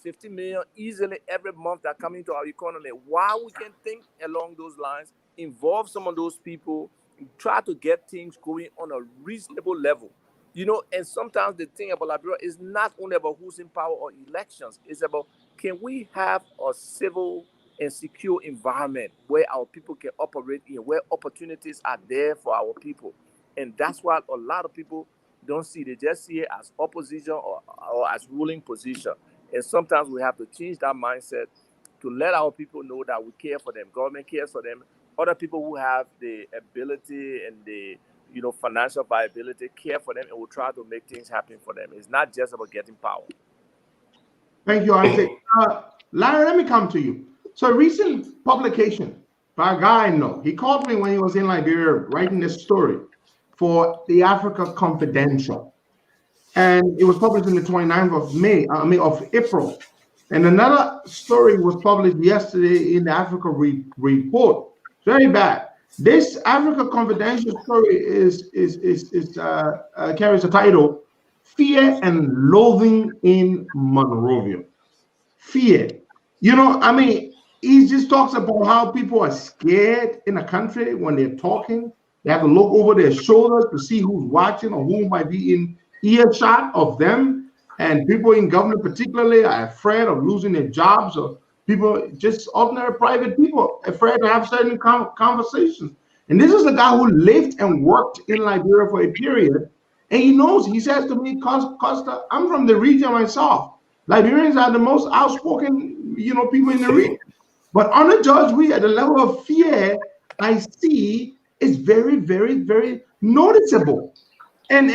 50 million easily every month that come into our economy. While we can think along those lines, involve some of those people, and try to get things going on a reasonable level. And sometimes the thing about Liberia is not only about who's in power or elections. It's about, can we have a civil and secure environment where our people can operate in, where opportunities are there for our people. And that's why a lot of people don't see. They just see it as opposition or as ruling position. And sometimes we have to change that mindset to let our people know that we care for them. Government cares for them. Other people who have the ability and the financial viability care for them, and will try to make things happen for them. It's not just about getting power. Thank you, Isaac. Larry, let me come to you. So a recent publication by a guy I know, he called me when he was in Liberia writing this story for the Africa Confidential. And it was published on the 29th of April. And another story was published yesterday in the Africa Report. Very bad. This Africa Confidential story carries the title "Fear and Loathing in Monrovia." Fear. He just talks about how people are scared in a country when they're talking. They have to look over their shoulders to see who's watching or who might be in earshot of them. And people in government particularly are afraid of losing their jobs, or people, just ordinary private people, afraid to have certain conversations. And this is a guy who lived and worked in Liberia for a period. And he knows, he says to me, Costa, I'm from the region myself. Liberians are the most outspoken, people in the region. But on the judge, at the level of fear I see is very, very, very noticeable. And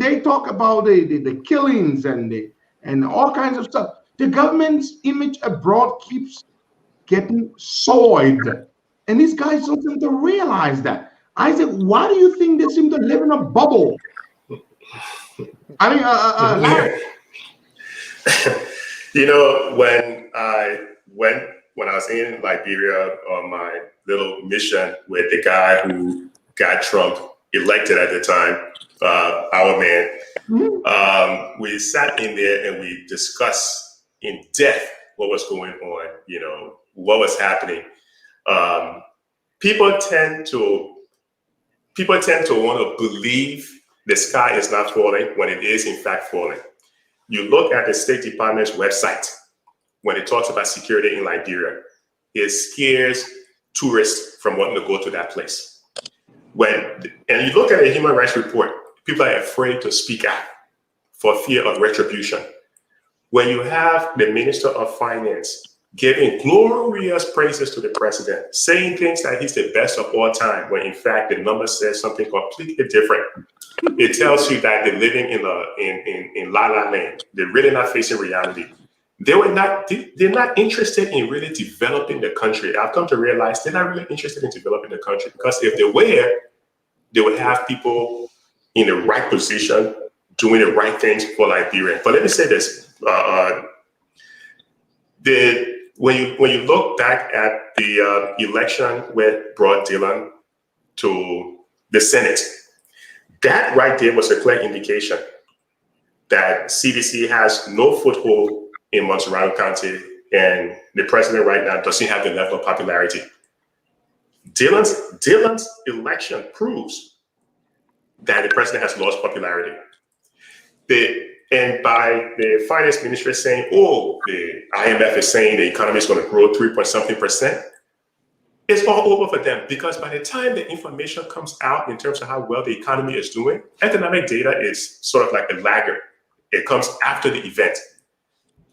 they talk about the killings and all kinds of stuff. The government's image abroad keeps getting soiled. And these guys don't seem to realize that. I said, why do you think they seem to live in a bubble? Larry. When I was in Liberia on my little mission with the guy who got Trump elected at the time, our man, we sat in there and we discussed in depth what was going on, what was happening. People tend to want to believe the sky is not falling when it is in fact falling. You look at the State Department's website when it talks about security in Liberia, it scares tourists from wanting to go to that place. And you look at a human rights report, people are afraid to speak out for fear of retribution. When you have the Minister of Finance giving glorious praises to the president, saying things that he's the best of all time, when in fact the number says something completely different, it tells you that they're living in La La Land. They're really not facing reality. They're not interested in really developing the country. I've come to realize they're not really interested in developing the country, because if they were, they would have people in the right position doing the right things for Liberia. But let me say this: when you look back at the election where brought Dylan to the Senate, that right there was a clear indication that CDC has no foothold in Montserrat County, and the president right now doesn't have the level of popularity. Dylan's election proves that the president has lost popularity. And by the finance minister saying, oh, the IMF is saying the economy is going to grow 3% it's all over for them, because by the time the information comes out in terms of how well the economy is doing, economic data is sort of like a laggard. It comes after the event.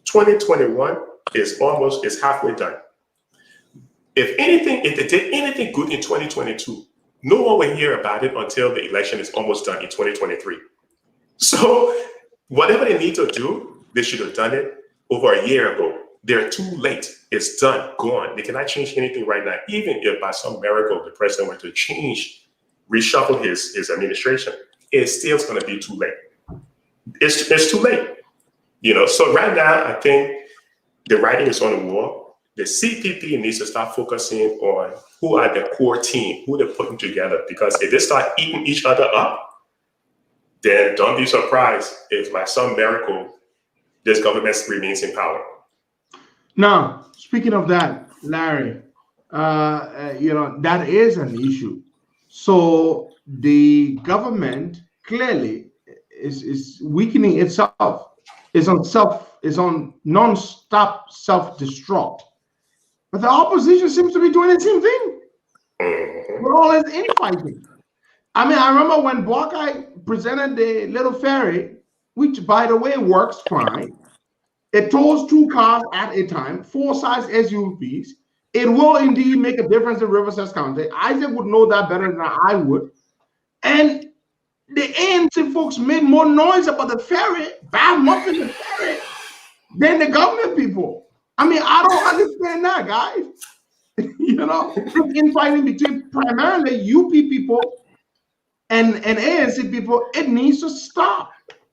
2021 is halfway done. If they did anything good in 2022, no one will hear about it until the election is almost done in 2023. So whatever they need to do, they should have done it over a year ago. They're too late. It's done, gone. They cannot change anything right now. Even if by some miracle the president were to reshuffle his administration, it still is going to be too late. It's too late. So right now, I think the writing is on the wall. The CPP needs to start focusing on who are the core team, who they're putting together, because if they start eating each other up, then don't be surprised if by some miracle this government remains in power. Now, speaking of that, Larry, that is an issue. So the government clearly is weakening itself. Is on non-stop self-destruct. But the opposition seems to be doing the same thing. We're all infighting. I mean, I remember when Buckeye presented the little ferry, which, by the way, works fine. It tows 2 cars at a time, 4-size SUVs. It will indeed make a difference in Riverside County. Isaac would know that better than I would. And the ANC folks made more noise about the ferry, bad muffin the ferry, than the government people. I mean, I don't understand that, guys. Infighting between primarily UP people and ANC people, it needs to stop.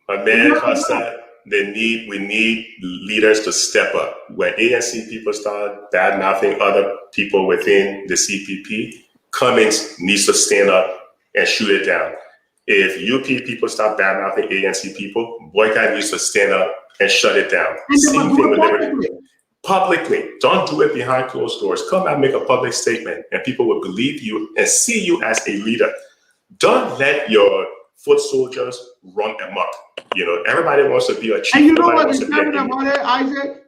My man Costa, we need leaders to step up. When ANC people start bad mouthing other people within the CPP, Cummings needs to stand up and shoot it down. If UP people stop bad mouthing ANC people, Boycott needs to stand up and shut it down. Same thing with Liberty. Publicly, don't do it behind closed doors. Come out and make a public statement, and people will believe you and see you as a leader. Don't let your foot soldiers run amok. Everybody wants to be a chief. And you know what is happening about it, Isaac?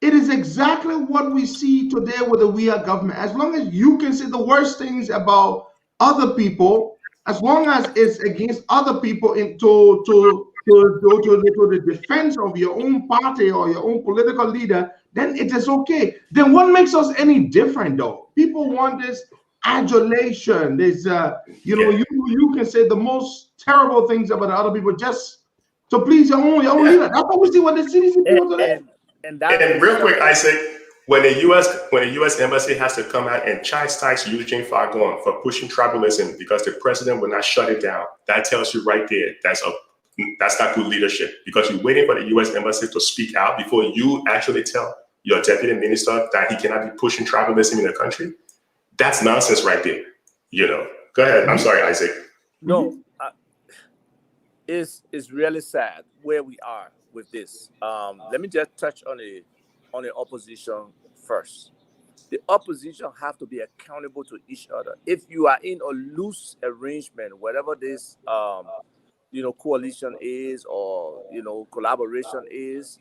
It is exactly what we see today with the We Are government. As long as you can say the worst things about other people, as long as it's against other people to the defense of your own party or your own political leader, then it is okay. Then what makes us any different, though? People want this adulation. There's you can say the most terrible things about other people just to please your own leader. That's what we see what the CDC people today. And real quick, Isaac, when the U.S. embassy has to come out and chastise Eugene Fagon for pushing tribalism because the president will not shut it down, that tells you right there that's not good leadership, because you're waiting for the U.S. embassy to speak out before you actually tell your deputy minister that he cannot be pushing tribalism in the country. That's nonsense right there. Go ahead. I'm sorry, Isaac. No, it's really sad where we are with this. Let me just touch on the opposition first. The opposition have to be accountable to each other. If you are in a loose arrangement, whatever this coalition is or collaboration is,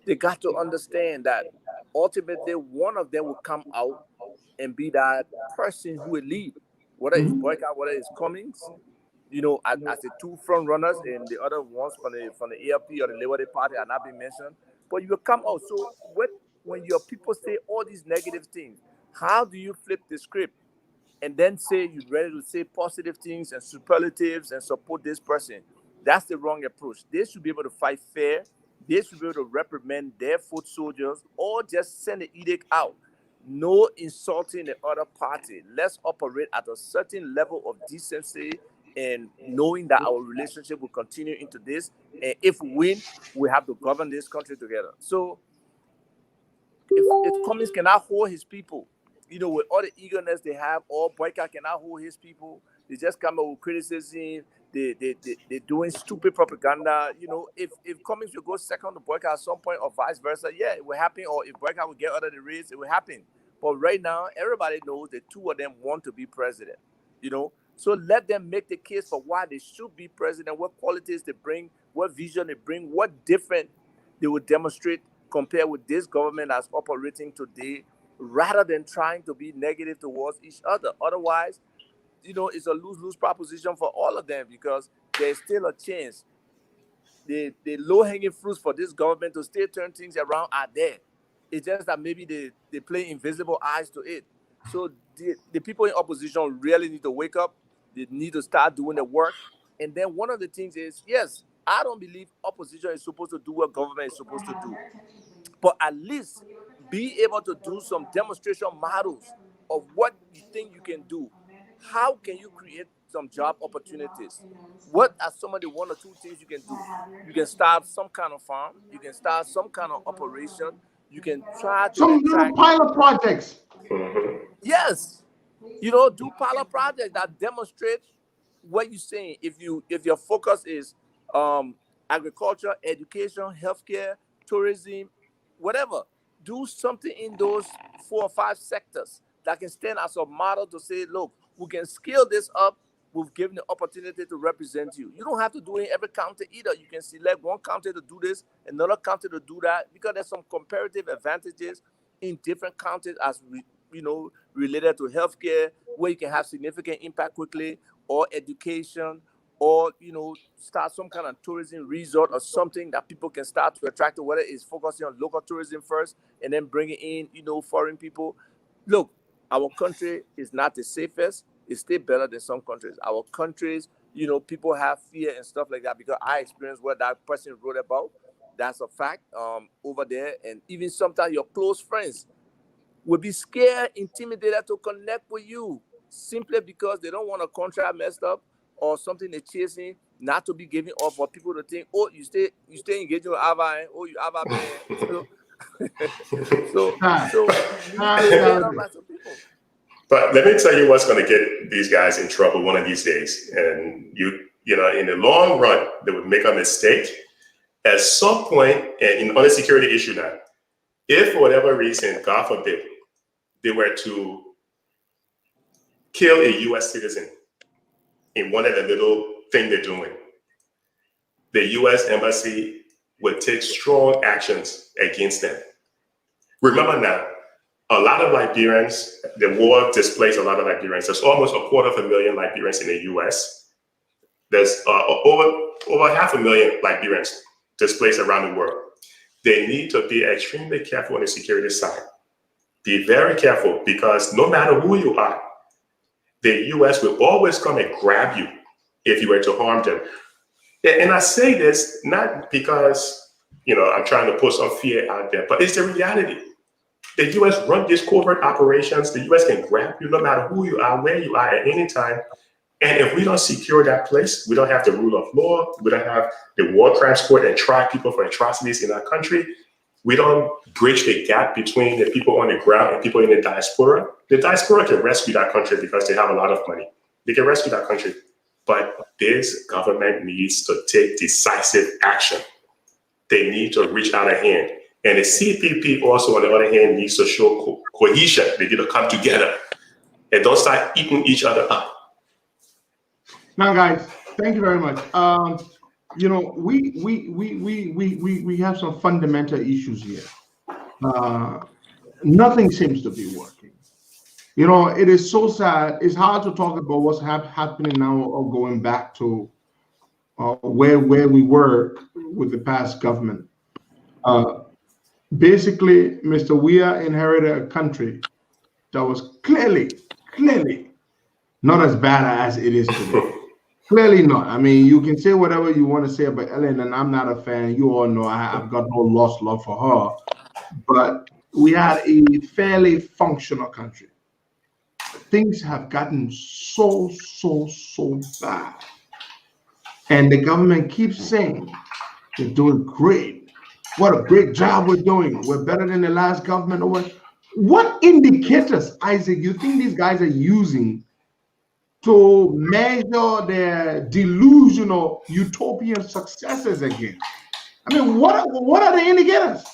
they got to understand that ultimately one of them will come out and be that person who will lead, whether it's Boycott, whether it's Cummings, as the 2 front runners, and the other ones from the ALP or the Liberty Party are not being mentioned. But you will come out. So when your people say all these negative things, how do you flip the script and then say you're ready to say positive things and superlatives and support this person? That's the wrong approach. They should be able to fight fair. They should be able to reprimand their foot soldiers or just send an edict out. No insulting the other party. Let's operate at a certain level of decency and knowing that our relationship will continue into this. And if we win, we have to govern this country together. So if Cummings cannot hold his people, with all the eagerness they have, or Boycott cannot hold his people, they just come up with criticism. They're doing stupid propaganda. If Cummings will go second to Boycott at some point, or vice versa, yeah, it will happen. Or if Boycott will get out of the race, it will happen. But right now, everybody knows the two of them want to be president. So let them make the case for why they should be president, what qualities they bring, what vision they bring, what different they will demonstrate compared with this government that's operating today, rather than trying to be negative towards each other. Otherwise, it's a lose-lose proposition for all of them, because there's still a chance. The low-hanging fruits for this government to still turn things around are there. It's just that maybe they play invisible eyes to it. So the people in opposition really need to wake up. They need to start doing the work. And then one of the things is, yes, I don't believe opposition is supposed to do what government is supposed to do. But at least be able to do some demonstration models of what you think you can do. How can you create some job opportunities? What are some of the one or two things you can do? You can start some kind of farm. You can start some kind of operation. You can try to some little pilot projects. Yes. Do pilot projects that demonstrate what you're saying. If your focus is agriculture, education, healthcare, tourism, whatever, do something in those 4 or 5 sectors that can stand as a model to say, look, we can scale this up. We've given the opportunity to represent you. You don't have to do it in every county either. You can select one county to do this, another county to do that, because there's some comparative advantages in different counties as related to healthcare, where you can have significant impact quickly, or education, or start some kind of tourism resort or something that people can start to attract, whether it's focusing on local tourism first and then bringing in foreign people. Look, our country is not the safest. It's still better than some countries. Our countries, people have fear and stuff like that, because I experienced what that person wrote about. That's a fact over there. And even sometimes your close friends will be scared, intimidated to connect with you, simply because they don't want a contract messed up or something they're chasing not to be giving up, for people to think, oh, you stay engaging with Ava, oh, you Ava man. But let me tell you what's going to get these guys in trouble one of these days. And in the long run, they would make a mistake. At some point, and on a security issue now, if for whatever reason, God forbid, they were to kill a U.S. citizen in one of the little things they're doing, the U.S. Embassy would take strong actions against them. Remember now, a lot of Liberians, the war displaced a lot of Liberians. There's almost 250,000 Liberians in the U.S. There's over 500,000 Liberians displaced around the world. They need to be extremely careful on the security side. Be very careful, because no matter who you are, the U.S. will always come and grab you if you were to harm them. And I say this not because, I'm trying to put some fear out there, but it's the reality. The U.S. run these covert operations. The U.S. can grab you no matter who you are, where you are at any time. And if we don't secure that place, we don't have the rule of law, we don't have the war crimes court and try people for atrocities in our country, we don't bridge the gap between the people on the ground and people in the diaspora. The diaspora can rescue that country because they have a lot of money. They can rescue that country. But this government needs to take decisive action. They need to reach out a hand. And the CPP also, on the other hand, needs to show cohesion. They need to come together and don't start eating each other up. Now, guys, thank you very much. We have some fundamental issues here. Nothing seems to be working. It is so sad. It's hard to talk about what's happening now or going back to where we were with the past government. Basically, Mr. Weah inherited a country that was clearly not as bad as it is today. Clearly not. I mean, you can say whatever you want to say about Ellen, and I'm not a fan. You all know I've got no lost love for her. But we had a fairly functional country. Things have gotten so bad. And the government keeps saying they're doing great. what a great job we're doing. We're better than the last government. Or what indicators, Isaac, you think these guys are using to measure their delusional utopian successes again? I mean, what are the indicators?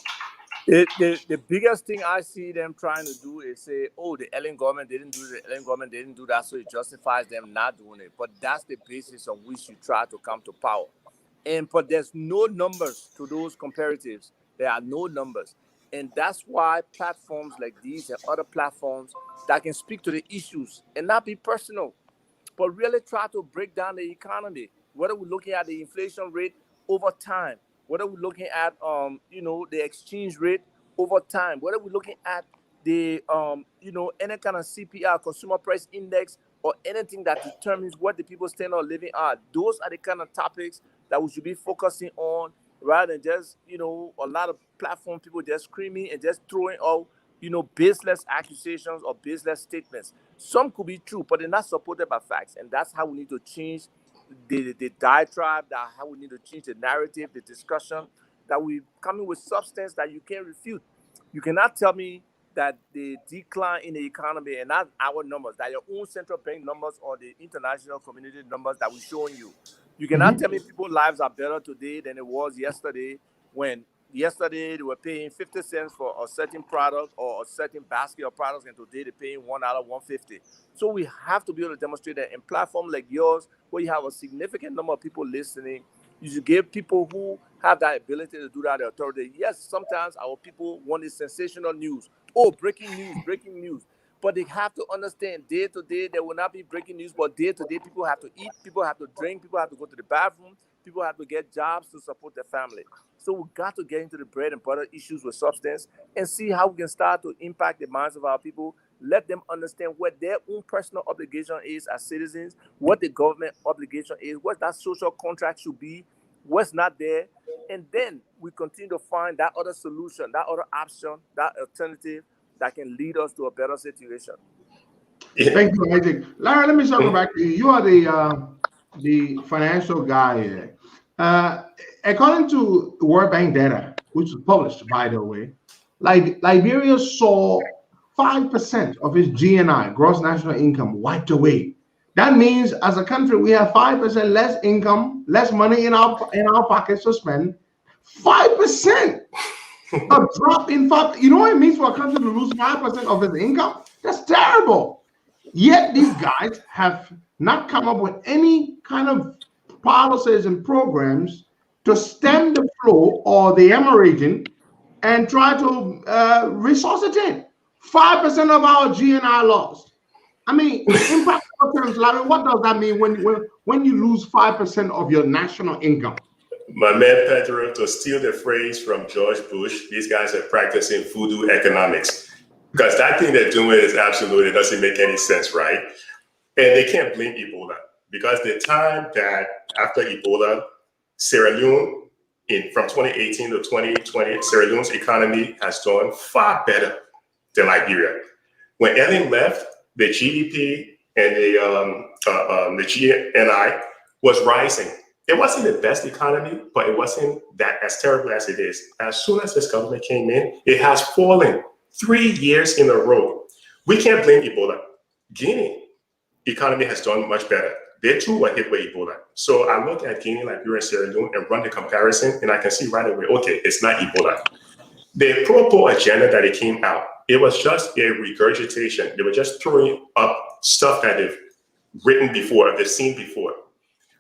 The biggest thing I see them trying to do is say, oh, the Ellen government didn't do the Ellen government didn't do that, so it justifies them not doing it. But that's the basis on which you try to come to power. But there's no numbers to those comparatives. There are no numbers. And that's why platforms like these and other platforms that can speak to the issues and not be personal, but really try to break down the economy. Whether we're looking at the inflation rate over time, whether we're looking at the exchange rate over time, whether we're looking at the any kind of CPI, consumer price index, or anything that determines what the people's standard of living are. Those are the kind of topics that we should be focusing on, rather than just a lot of platform people just screaming and just throwing out baseless accusations or baseless statements. Some could be true, but they're not supported by facts. And that's how we need to change the diatribe, that how we need to change the narrative, the discussion, that we come in with substance that you can't refute. You cannot tell me that the decline in the economy, and not our numbers, that your own central bank numbers or the international community numbers that we're showing you. You cannot tell me people's lives are better today than it was yesterday, when yesterday they were paying 50 cents for a certain product or a certain basket of products, and today they're paying $1, $1.50. So we have to be able to demonstrate that in platforms like yours, where you have a significant number of people listening, you should give people who have that ability to do that the authority. Yes, sometimes our people want this sensational news. Oh, breaking news. But they have to understand day to day there will not be breaking news, but day to day people have to eat, people have to drink, people have to go to the bathroom, people have to get jobs to support their family. So we got to get into the bread and butter issues with substance and see how we can start to impact the minds of our people. Let them understand what their own personal obligation is as citizens, what the government obligation is, what that social contract should be, what's not there. And then we continue to find that other solution, that other option, that alternative that can lead us to a better situation. Thank you, Isaac. Larry, let me circle back to you. You are the financial guy here. According to World Bank data, which was published, by the way, Liberia saw 5% of its GNI, gross national income, wiped away. That means, as a country, we have 5% less income, less money in our pockets to spend. 5%, a drop in 5. You know what it means for a country to lose 5% of its income? That's terrible. Yet these guys have not come up with any kind of policies and programs to stem the flow or the hemorrhaging and try to resuscitate 5% of our GNI lost. I mean, in practical terms, Larry, what does that mean when you lose 5% of your national income? My man Pedro, to steal the phrase from George Bush, these guys are practicing voodoo economics. Because that thing they're doing is absolutely doesn't make any sense, right? And they can't blame Ebola, because the time that after Ebola, Sierra Leone, from 2018 to 2020, Sierra Leone's economy has done far better than Liberia. When Ellen left, the GDP and the GNI was rising. It wasn't the best economy, but it wasn't that as terrible as it is. As soon as this government came in, it has fallen 3 years in a row. We can't blame Ebola. Guinea economy has done much better. They too were hit with Ebola. So I look at Guinea, Liberia, and Sierra Leone and run the comparison, and I can see right away, okay, it's not Ebola. The pro-poor agenda that it came out, it was just a regurgitation. They were just throwing up stuff that they've written before, they've seen before.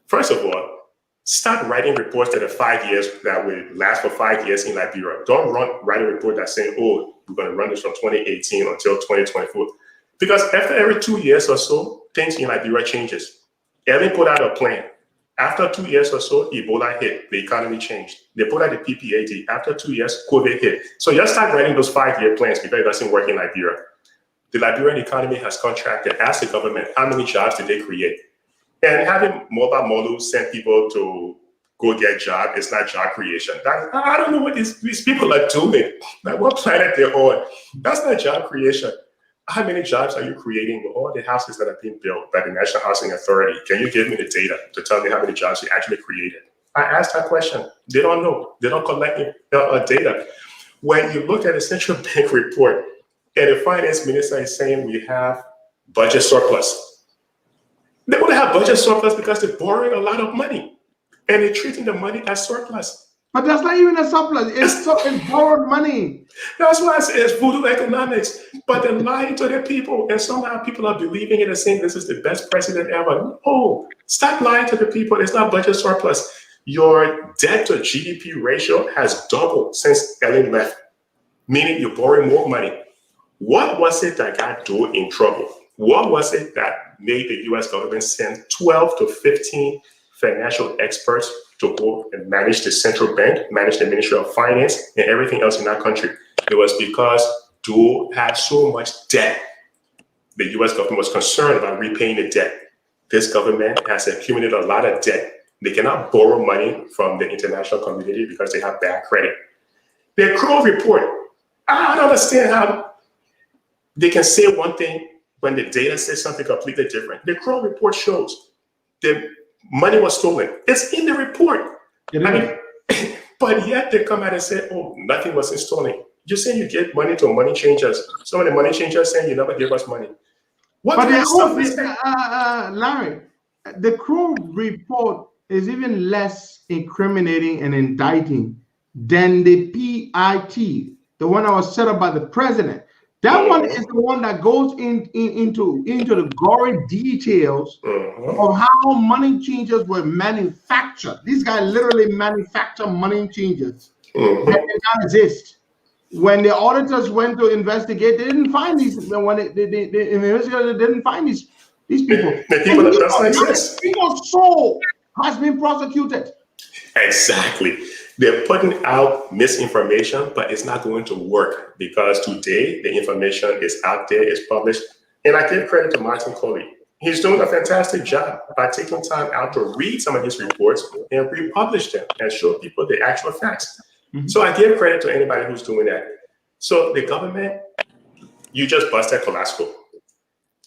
First of all, start writing reports that are 5 years, that will last for 5 years in Liberia. Don't write a report that's saying, oh, we're going to run this from 2018 until 2024. Because after every 2 years or so, things in Liberia changes. Ellen put out a plan. After 2 years or so, Ebola hit, the economy changed. They put out the PPAD. After 2 years, COVID hit. So just start writing those 5-year plans because it doesn't work in Liberia. The Liberian economy has contracted. Ask the government, how many jobs did they create? And having mobile models send people to go get jobs is not job creation. I don't know what these people are doing. Like, what planet they're on? That's not job creation. How many jobs are you creating with all the houses that are being built by the National Housing Authority? Can you give me the data to tell me how many jobs you actually created? I asked that question. They don't know. They don't collect data. When you look at the central bank report and the finance minister is saying we have budget surplus, they want to have budget surplus because they're borrowing a lot of money and they're treating the money as surplus. But that's not even a surplus. It's borrowed money. That's why I say it's voodoo economics. But they're lying to their people, and somehow people are believing it and saying this is the best president ever. No, stop lying to the people. It's not budget surplus. Your debt to GDP ratio has doubled since Ellen left, meaning you're borrowing more money. What was it that got Doe in trouble? What was it that made the U.S. government send 12 to 15 financial experts to go and manage the central bank, manage the Ministry of Finance, and everything else in that country? It was because Doe had so much debt. The U.S. government was concerned about repaying the debt. This government has accumulated a lot of debt. They cannot borrow money from the international community because they have bad credit. The accrual report, I don't understand how they can say one thing when the data says something completely different. The accrual report shows the money was stolen. It's in the report. But yet they come out and say, oh, nothing was stolen. You're saying you give money to money changers. Some of the money changers saying you never give us money. What kind of stuff is that? Larry, the accrual report is even less incriminating and indicting than the PIT, the one that was set up by the president. That one is the one that goes into the gory details of how money changers were manufactured. These guys literally manufacture money changers that did not exist. When the auditors went to investigate, they didn't find these. When the investigators didn't find these people. The people that doesn't exist. People's soul has been prosecuted. Exactly. They're putting out misinformation, but it's not going to work because today the information is out there, it's published. And I give credit to Martin Coley. He's doing a fantastic job by taking time out to read some of his reports and republish them and show people the actual facts. So I give credit to anybody who's doing that. So the government, you just busted Colasco.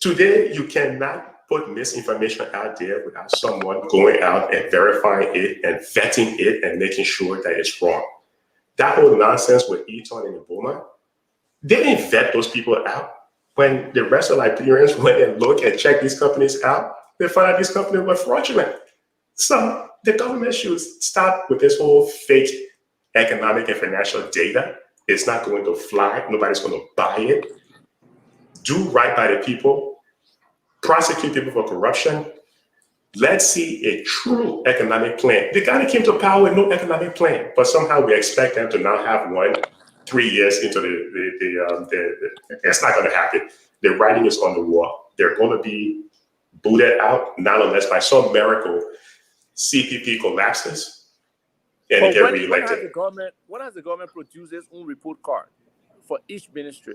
Today, you cannot put misinformation out there without someone going out and verifying it and vetting it and making sure that it's wrong. That whole nonsense with Eton and Iboma, they didn't vet those people out. When the rest of Liberians went and looked and checked these companies out, they found out these companies were fraudulent. So the government should stop with this whole fake economic and financial data. It's not going to fly. Nobody's going to buy it. Do right by the people. Prosecute people for corruption. Let's see a true economic plan. The guy that came to power with no economic plan, but somehow we expect them to now have one 3 years into it's not going to happen. The writing is on the wall. They're going to be booted out, not unless by some miracle CPP collapses and they get reelected. When has the government produced its own report card for each ministry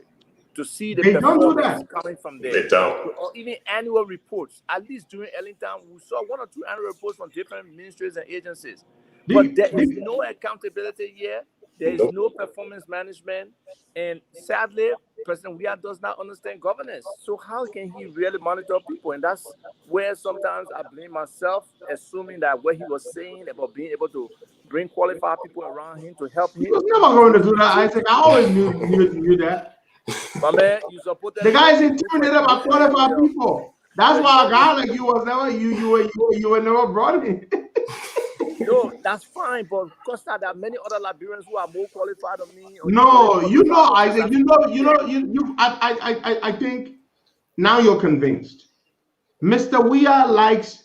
to see the They don't do performance that. coming from there? They don't. Or even annual reports. At least during Ellington, we saw 1 or 2 annual reports from different ministries and agencies. But there is no accountability here. There is no performance management. And sadly, President Weah does not understand governance. So how can he really monitor people? And that's where sometimes I blame myself, assuming that what he was saying about being able to bring qualified people around him to help him. He was never going to do that, Isaac. I always knew that. My man, you support that. The guy is intimidated by qualified people. That's why a guy like you was never you were never brought in. No, that's fine, but Costa, there are many other Liberians who are more qualified than me. No, Isaac. I think now you're convinced. Mr. Weah likes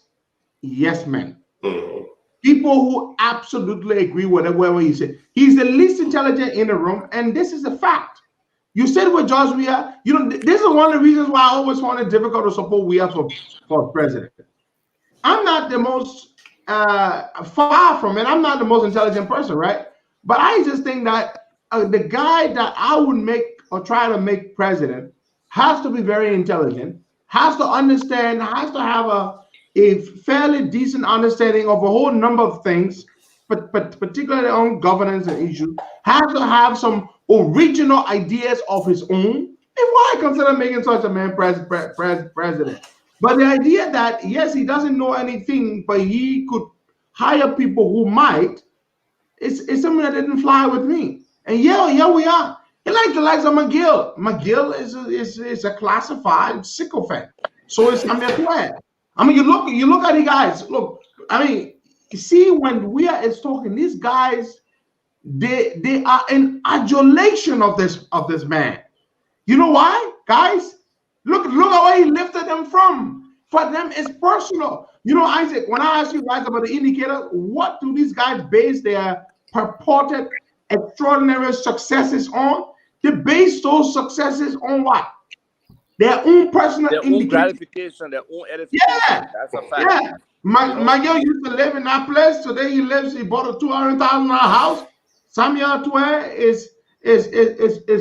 yes men. People who absolutely agree with whatever he said. He's the least intelligent in the room, and this is a fact. You said with George Weah, this is one of the reasons why I always found it difficult to support Weah for president. I'm not the most far from it. I'm not the most intelligent person, right? But I just think that the guy that I would make or try to make president has to be very intelligent, has to understand, has to have a fairly decent understanding of a whole number of things, but particularly on governance and issues, has to have some original ideas of his own before I consider making such a man president. But the idea that, yes, he doesn't know anything, but he could hire people who might. It's something that didn't fly with me. And yeah, we are. He like the likes of McGill. McGill is a classified sycophant. So is Samuel Twag. I mean, you look at the guys. Look, I mean, you see when we are talking, these guys, they are in adulation of this man. You know why, guys? Look at where he lifted them from. For them, it's personal. You know, Isaac, when I ask you guys about the indicator, what do these guys base their purported extraordinary successes on? They base those successes on what? Their own personal their own gratification, their own edification. Yeah, that's a fact. Yeah, Miguel used to live in that place. Today he bought a $200,000 house. Samuel Twain is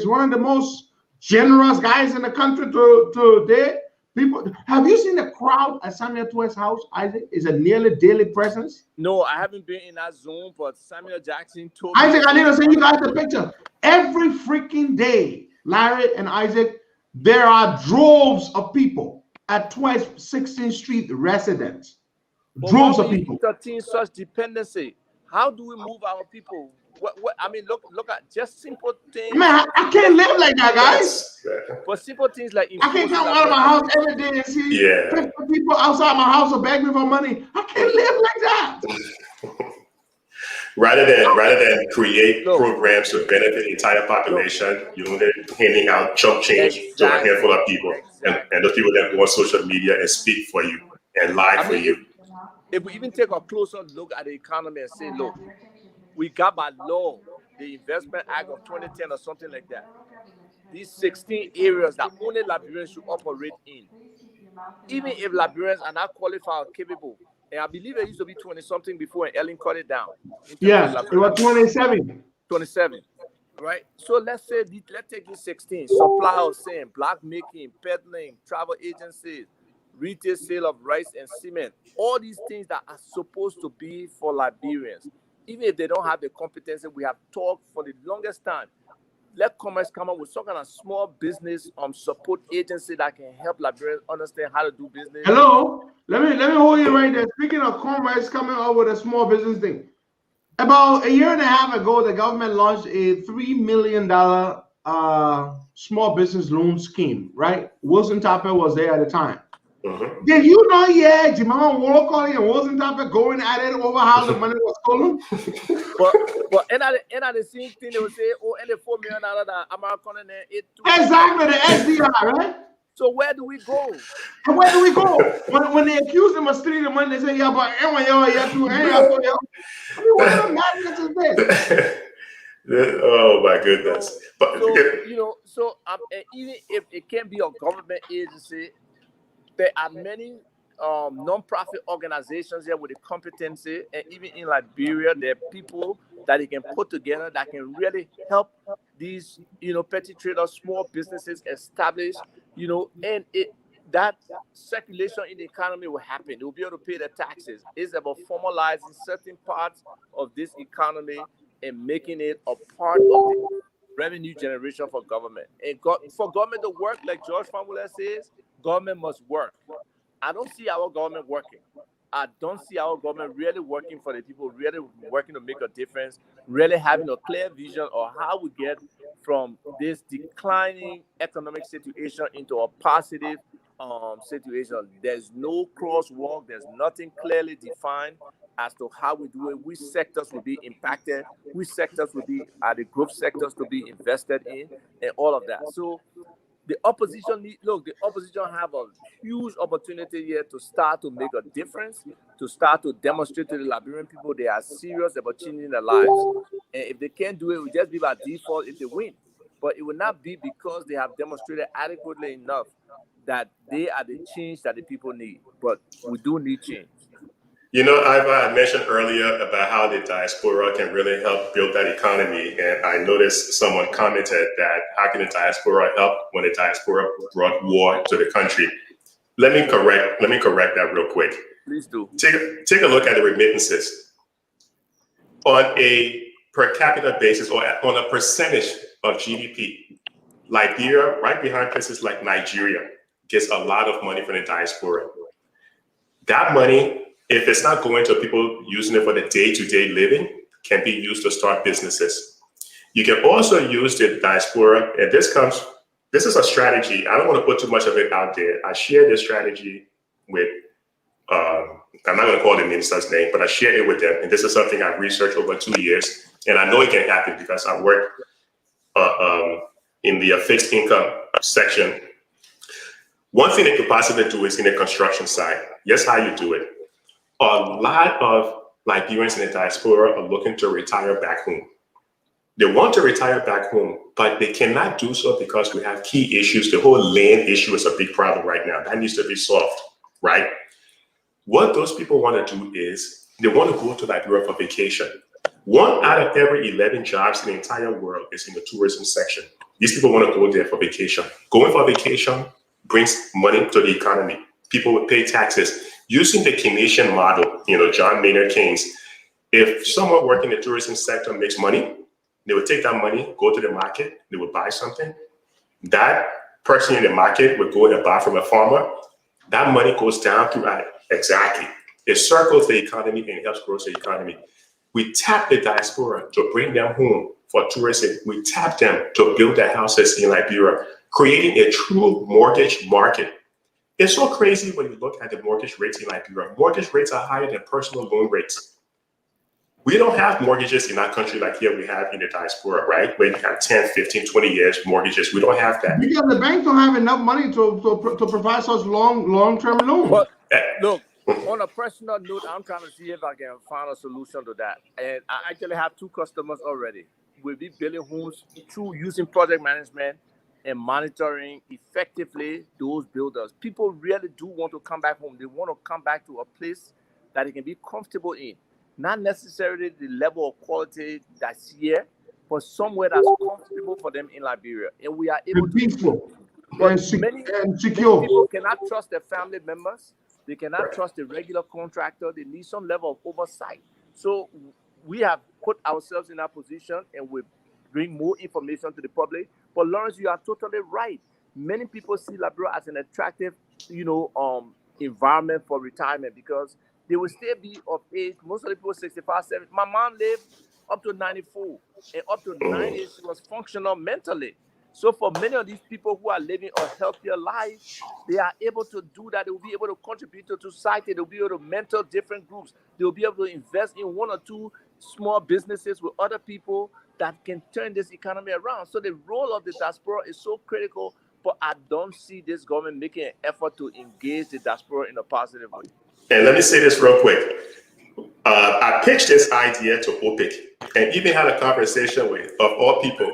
one of the most generous guys in the country today. People, have you seen the crowd at Samuel Twain's house? Isaac, is a nearly daily presence. No, I haven't been in that zone, but Samuel Jackson told Isaac, me. I need to send you guys the picture. Every freaking day, Larry and Isaac, there are droves of people at 16th Street residents. Droves of people. Such dependency. How do we move our people? What I mean, look at just simple things. Man, I can't live like that, guys. But simple things like I can't come out of my house every day and see 50 people outside my house are begging me for money. I can't live like that. Rather than create programs to benefit the entire population, you're handing out chump change to a handful of people, and those people that go on social media and speak for you and lie for you. If we even take a closer look at the economy and say, look, we got by law the Investment Act of 2010 or something like that. These 16 areas that only Liberians should operate in. Even if Liberians are not qualified or capable, and I believe it used to be 20-something before, and Ellen cut it down. Yeah, it was 27. 27, right? So let's take these 16. Supply of sand, block making, peddling, travel agencies, retail sale of rice and cement. All these things that are supposed to be for Liberians. Even if they don't have the competency, we have talked for the longest time. Let Commerce come up with some kind of small business support agency that can help Liberians understand how to do business. Hello, let me hold you right there. Speaking of Commerce coming up with a small business thing, about a year and a half ago, the government launched a $3 million small business loan scheme. Right, Wilson Tapper was there at the time. Did you know yet Jimama Wolokoli and Wilson Tapper going at it over how the money was stolen? but and at the same thing they would say, oh, and the $4 million that American and it too. Exactly, the SDR, right? So where do we go? And where do we go? When they accuse them of stealing the money, they say, yeah, but oh my goodness. But so even if it can be a government agency, there are many non-profit organizations here with the competency, and even in Liberia, there are people that they can put together that can really help these, petty traders, small businesses establish, and that circulation in the economy will happen. They will be able to pay their taxes. It's about formalizing certain parts of this economy and making it a part of the revenue generation for government. And for government to work, like George Famula says, government must work. I don't see our government working. I don't see our government really working for the people, really working to make a difference, really having a clear vision of how we get from this declining economic situation into a positive situation. There's no crosswalk. There's nothing clearly defined as to how we do it, which sectors will be impacted, which sectors will be the growth sectors to be invested in, and all of that. So the opposition the opposition have a huge opportunity here to start to make a difference, to start to demonstrate to the Liberian people they are serious about changing their lives. And if they can't do it, it will just be by default if they win. But it will not be because they have demonstrated adequately enough that they are the change that the people need. But we do need change. Iva, I mentioned earlier about how the diaspora can really help build that economy. And I noticed someone commented that how can the diaspora help when the diaspora brought war to the country? Let me correct that real quick. Please do. Take a look at the remittances. On a per capita basis or on a percentage of GDP, Liberia, right behind places like Nigeria, gets a lot of money from the diaspora. That money If it's not going to people using it for the day-to-day living, can be used to start businesses. You can also use the diaspora, and this is a strategy. I don't want to put too much of it out there. I share this strategy with, I'm not going to call the minister's name, but I share it with them. And this is something I've researched over 2 years. And I know it can happen because I work in the fixed income section. One thing they could possibly do is in the construction side. Yes, how you do it. A lot of Liberians in the diaspora are looking to retire back home. They want to retire back home, but they cannot do so because we have key issues. The whole land issue is a big problem right now. That needs to be solved, right? What those people want to do is they want to go to Liberia for vacation. 1 out of every 11 jobs in the entire world is in the tourism section. These people want to go there for vacation. Going for vacation brings money to the economy. People would pay taxes. Using the Keynesian model, John Maynard Keynes, if someone working in the tourism sector makes money, they would take that money, go to the market, they would buy something. That person in the market would go and buy from a farmer. That money goes down throughout. Exactly. It circles the economy and helps grow the economy. We tap the diaspora to bring them home for tourism. We tap them to build their houses in Liberia, creating a true mortgage market. It's so crazy when you look at the mortgage rates in Liberia. Mortgage rates are higher than personal loan rates. We don't have mortgages in our country like here we have in the diaspora, right? Where you have 10, 15, 20 years mortgages. We don't have that. Because the banks don't have enough money to provide such long-term loans. But look, on a personal note, I'm trying to see if I can find a solution to that. And I actually have 2 customers already. We'll be building homes through using project management and monitoring effectively those builders. People really do want to come back home. They want to come back to a place that they can be comfortable in. Not necessarily the level of quality that's here, but somewhere that's comfortable for them in Liberia. And we are able to peaceful but and many secure. people cannot trust their family members. They cannot trust the regular contractor. They need some level of oversight. So we have put ourselves in that position and we bring more information to the public. But Lawrence, you are totally right. Many people see Liberia as an attractive, environment for retirement because they will still be of age. Most of the people 65, 70. My mom lived up to 94 and up to 90, she was functional mentally. So for many of these people who are living a healthier life, they are able to do that. They will be able to contribute to society. They will be able to mentor different groups. They will be able to invest in 1 or 2 small businesses with other people that can turn this economy around. So the role of the diaspora is so critical, but I don't see this government making an effort to engage the diaspora in a positive way. And let me say this real quick. I pitched this idea to OPIC and even had a conversation with, of all people,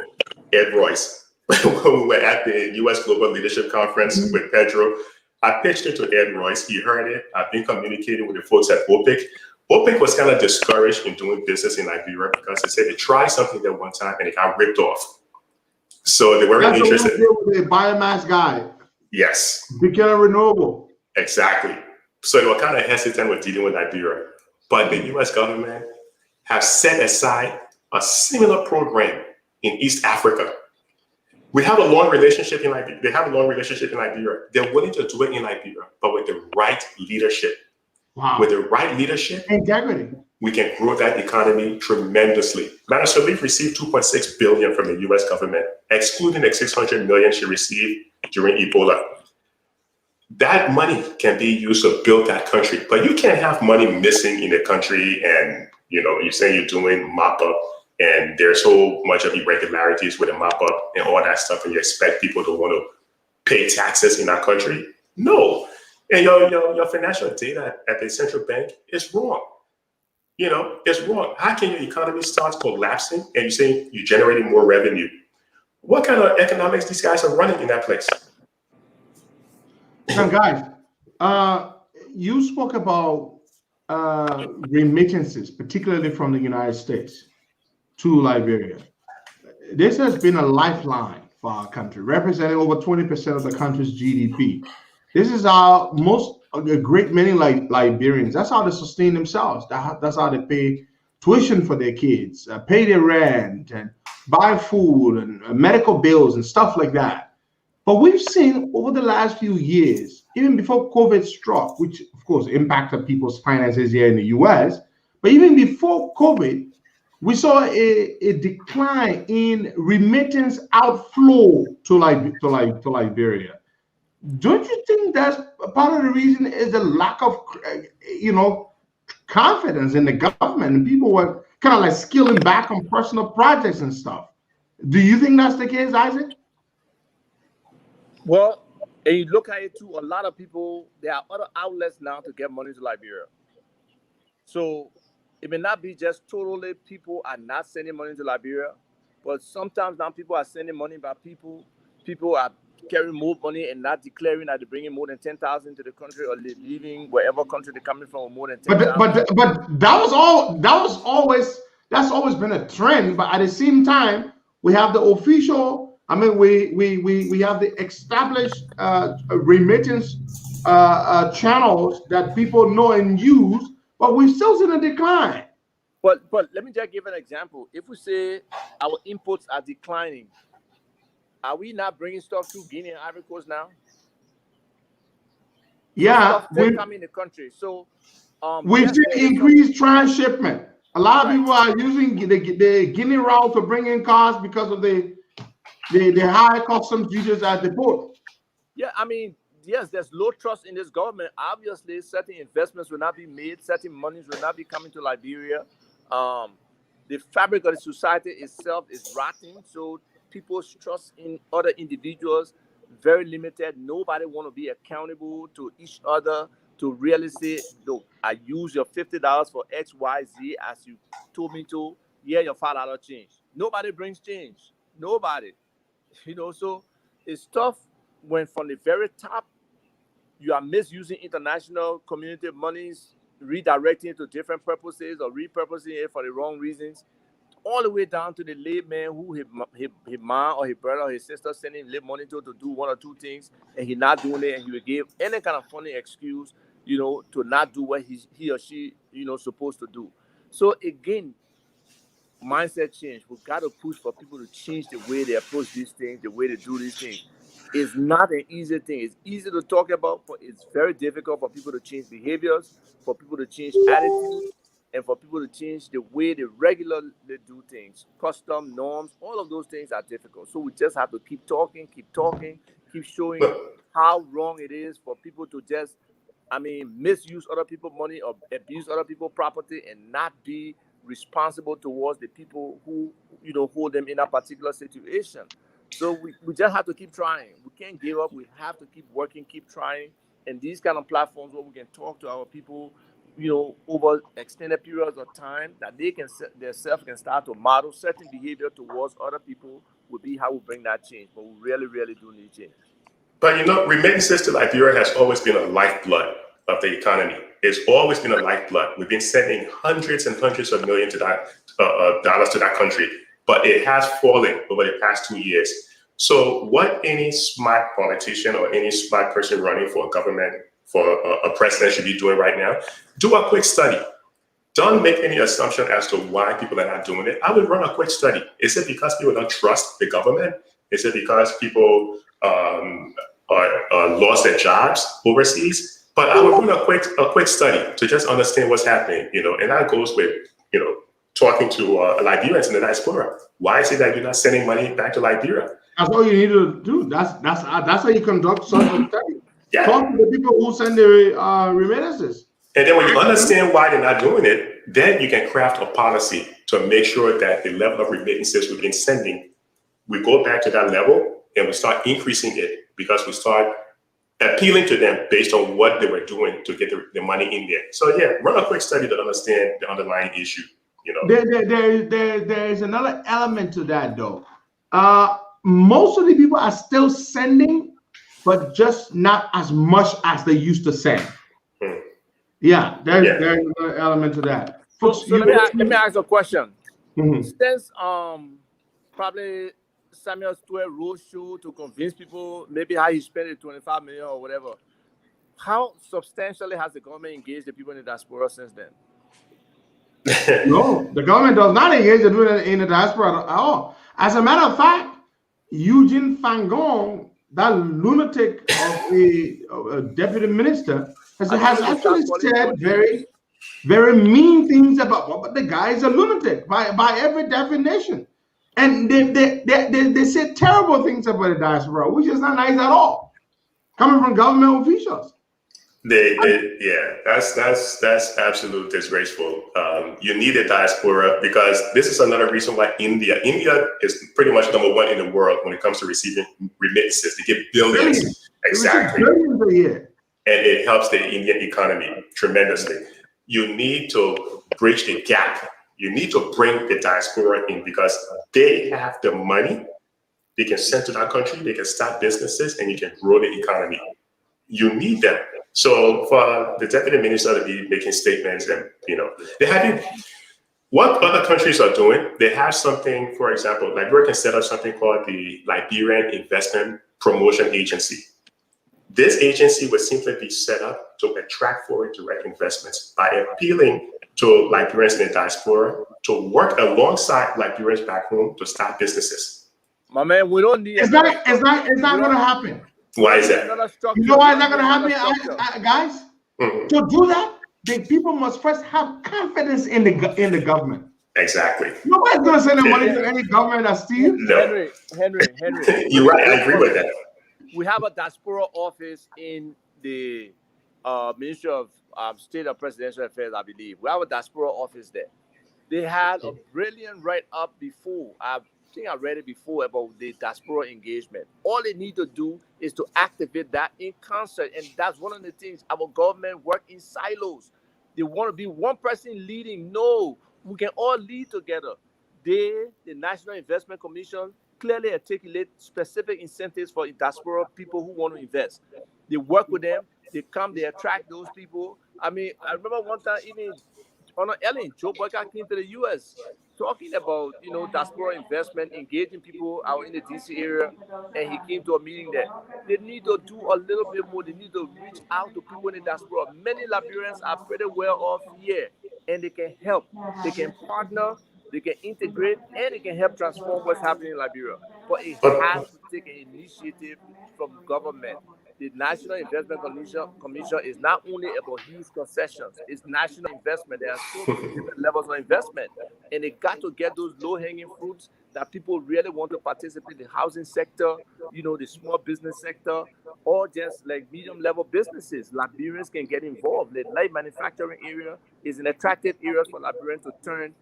Ed Royce. When we were at the U.S. Global Leadership Conference with Pedro, I pitched it to Ed Royce. He heard it. I've been communicating with the folks at OPIC. OPIC was kind of discouraged in doing business in Liberia because they said they tried something there one time and it got ripped off. So they weren't interested. The biomass guy. Yes. Became renewable. Exactly. So they were kind of hesitant with dealing with Liberia. But the U.S. government have set aside a similar program in East Africa. We have a long relationship in Liberia. They have a long relationship in Liberia. They're willing to do it in Liberia, but with the right leadership. Wow. With the right leadership, integrity, we can grow that economy tremendously. Madam Sirleaf received $2.6 billion from the U.S. government, excluding the $600 million she received during Ebola. That money can be used to build that country, but you can't have money missing in the country and, you're saying you're doing mop-up and there's so much of irregularities with the mop-up and all that stuff, and you expect people to want to pay taxes in our country? No. And your financial data at the central bank is wrong. It's wrong. How can your economy start collapsing and you're saying you're generating more revenue? What kind of economics these guys are running in that place? Now, guys, you spoke about remittances, particularly from the United States to Liberia. This has been a lifeline for our country, representing over 20% of the country's GDP. This is how a great many Liberians, that's how they sustain themselves. That's how they pay tuition for their kids, pay their rent, and buy food and medical bills and stuff like that. But we've seen over the last few years, even before COVID struck, which of course impacted people's finances here in the US, but even before COVID, we saw a decline in remittance outflow to Liberia. Don't you think that's part of the reason is the lack of, confidence in the government, and people were kind of like scaling back on personal projects and stuff? Do you think that's the case, Isaac? Well, and you look at it too, a lot of people, there are other outlets now to get money to Liberia. So it may not be just totally people are not sending money to Liberia, but sometimes now people are sending money by people. People are carrying more money and not declaring that they're bringing more than 10,000 to the country, or leaving wherever country they're coming from with more than 10,000. But that's always been a trend. But at the same time, we have the official. I mean, we have the established remittance channels that people know and use, but we've still seen a decline. But let me just give an example. If we say our inputs are declining, are we not bringing stuff to Guinea and Ivory Coast now? Yeah, stuff still coming in the country. So we've seen increased transshipment. A lot of people are using the Guinea route to bring in cars because of the high customs duties at the port. Yeah, I mean, yes, there's low trust in this government. Obviously, certain investments will not be made, certain monies will not be coming to Liberia. The fabric of the society itself is rotting, so people's trust in other individuals very limited. Nobody want to be accountable to each other to really say, look, I use your $50 for X, Y, Z as you told me to. Yeah, your $5 change. Nobody brings change. Nobody. So it's tough when from the very top you are misusing international community monies, redirecting it to different purposes or repurposing it for the wrong reasons, all the way down to the layman who his mom or his brother or his sister sending him money to do one or two things, and he not doing it, and he will give any kind of funny excuse, to not do what he or she, supposed to do. So again, mindset change. We've got to push for people to change the way they approach these things, the way they do these things. It's not an easy thing. It's easy to talk about, but it's very difficult for people to change behaviors, for people to change attitudes, and for people to change the way they regularly do things. Custom, norms, all of those things are difficult. So we just have to keep talking, keep showing how wrong it is for people to just, misuse other people's money or abuse other people's property and not be responsible towards the people who, hold them in a particular situation. So we just have to keep trying. We can't give up. We have to keep working, keep trying. And these kind of platforms where we can talk to our people, over extended periods of time, that they can themselves can start to model certain behavior towards other people, would be how we bring that change. But we really, really do need change. But remittances to Liberia has always been a lifeblood of the economy. It's always been a lifeblood. We've been sending hundreds and hundreds of millions dollars to that country, but it has fallen over the past 2 years. So what any smart politician or any smart person running for a government, for a president should be doing right now, do a quick study. Don't make any assumption as to why people are not doing it. I would run a quick study. Is it because people don't trust the government? Is it because people lost their jobs overseas? But I would run a quick study to just understand what's happening, and that goes with, talking to Liberians in the diaspora. Why is it that you're not sending money back to Liberia? That's all you need to do. That's how you conduct such a study. Yeah. Talk to the people who send the remittances. And then when you understand why they're not doing it, then you can craft a policy to make sure that the level of remittances we've been sending, we go back to that level and we start increasing it, because we start appealing to them based on what they were doing to get the money in there. So yeah, run a quick study to understand the underlying issue. There is another element to that though. Most of the people are still sending, but just not as much as they used to send. Yeah, there's another element to that. Folks, so let me ask a question. Mm-hmm. Since probably Samuel Stewart roadshow to convince people maybe how he spent the 25 million or whatever, how substantially has the government engaged the people in the diaspora since then? No, the government does not engage in the diaspora at all. As a matter of fact, Eugene Fangon, that lunatic of a deputy minister has actually said very, very mean things about, but the guy is a lunatic by every definition. And they say terrible things about the diaspora, which is not nice at all, coming from government officials. Yeah, that's absolutely disgraceful. You need a diaspora because this is another reason why India is pretty much number one in the world when it comes to receiving remittances. They get billions, exactly, billions a year, and it helps the Indian economy tremendously. You need to bridge the gap. You need to bring the diaspora in because they have the money. They can send to that country. They can start businesses, and you can grow the economy. You need them. So for the deputy minister to be making statements, and they haven't. What other countries are doing, they have something. For example, Liberia can set up something called the Liberian Investment Promotion Agency. This agency would simply be set up to attract foreign direct investments by appealing to Liberians in the diaspora to work alongside Liberians back home to start businesses. My man, we don't need. It's not going to happen. Why is that? You know why it's not going to happen, guys? Mm-hmm. To do that, the people must first have confidence in the government. Exactly. Nobody's going to send their money to any government that's Steve. No. Henry. You're right. I agree with that. We have a diaspora office in the Ministry of State and Presidential Affairs, I believe. We have a diaspora office there. They had a brilliant write-up before. I think I read it before about the diaspora engagement. All they need to do is to activate that in concert. And that's one of the things our government work in silos. They want to be one person leading. No, we can all lead together. They, the National Investment Commission, clearly articulate specific incentives for diaspora people who want to invest. They work with them. They come, they attract those people. I mean, I remember one time even on Ellen, Joe Boyka came to the U.S. talking about, diaspora investment, engaging people out in the D.C. area, and he came to a meeting there. They need to do a little bit more. They need to reach out to people in the diaspora. Many Liberians are pretty well off here, and they can help. They can partner, they can integrate, and they can help transform what's happening in Liberia. But it has to take an initiative from government. The National Investment Commission is not only about huge concessions, it's national investment. There are so many different levels of investment. And they got to get those low-hanging fruits that people really want to participate in the housing sector, the small business sector, or just like medium-level businesses. Liberians can get involved. The light manufacturing area is an attractive area for Liberians to turn,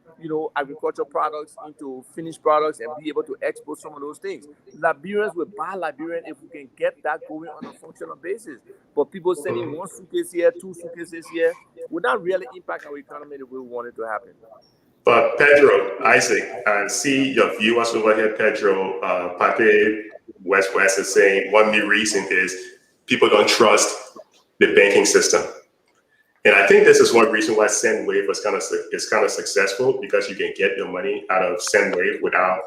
agricultural products into finished products and be able to export some of those things. Liberians will buy Liberian if we can get that going on a functional basis. But people sending one suitcase here, two suitcases here, would not really impact our economy the way we want it to happen. But Pedro, Isaac, I see your viewers over here, Pedro, Pape, West is saying one main reason is people don't trust the banking system. And I think this is one reason why SendWave is kind of successful, because you can get your money out of SendWave without,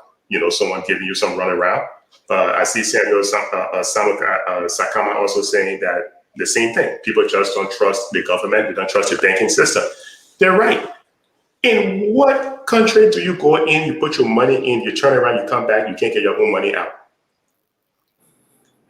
someone giving you some runaround. I see Samuel Sakama also saying that the same thing. People just don't trust the government. They don't trust the banking system. They're right. In what country do you go in, you put your money in, you turn around, you come back, you can't get your own money out?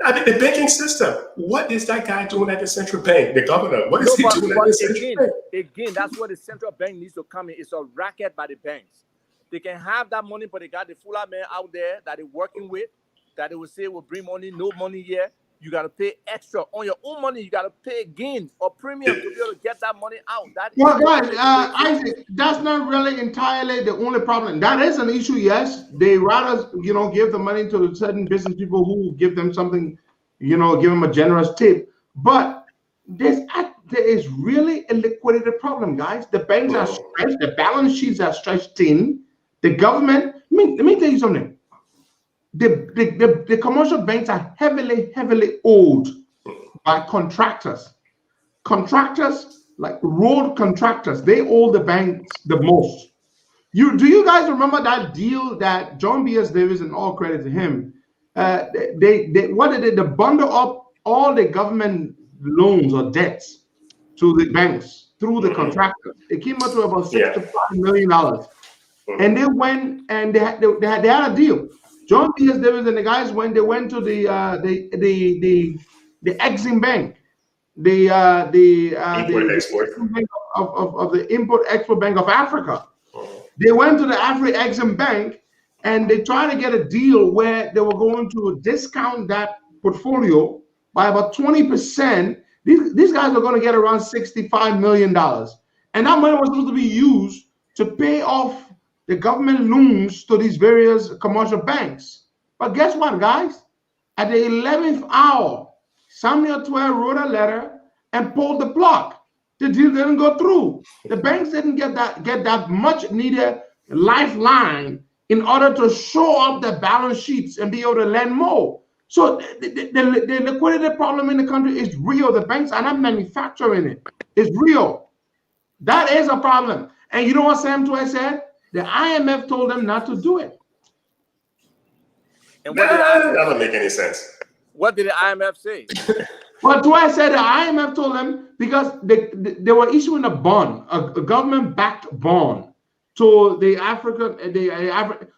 I mean, the banking system, what is that guy doing at the central bank? The governor, what is he doing at the central bank? Again, that's where the central bank needs to come in. It's a racket by the banks. They can have that money, but they got the fuller man out there that they're working with, that they will say will bring money, no money here. You got to pay extra on your own money. You got to pay again or premium to be able to get that money out. Well, guys, Isaac, that's not really entirely the only problem. That is an issue, yes. They rather, give the money to certain business people who give them something, give them a generous tip. But there is really a liquidity problem, guys. The banks are stretched. The balance sheets are stretched thin. The government, let me tell you something. The commercial banks are heavily owed by contractors. Contractors, like road contractors, they owe the banks the most. Do you guys remember that deal that John B.S. Davis, and all credit to him, they bundle up all the government loans or debts to the banks through the contractors. It came up to about $65 million. And they went and they had a deal. John B.S. Davis and the guys when they went to the Exim Bank, the Import export. Bank of the Import Export Bank of Africa. They went to the Afri-Exim Bank and they tried to get a deal where they were going to discount that portfolio by about 20%. These guys are going to get around $65 million. And that money was supposed to be used to pay off the government loans to these various commercial banks. But guess what, guys? At the 11th hour, Samuel Twain wrote a letter and pulled the plug. The deal didn't go through. The banks didn't get that much needed lifeline in order to show up their balance sheets and be able to lend more. So the liquidity problem in the country is real. The banks are not manufacturing it. It's real. That is a problem. And you know what Sam Twain said? The IMF told them not to do it. And what did that doesn't make any sense. What did the IMF say? Well, Twice said the IMF told them because they were issuing a bond, a government-backed bond to the African.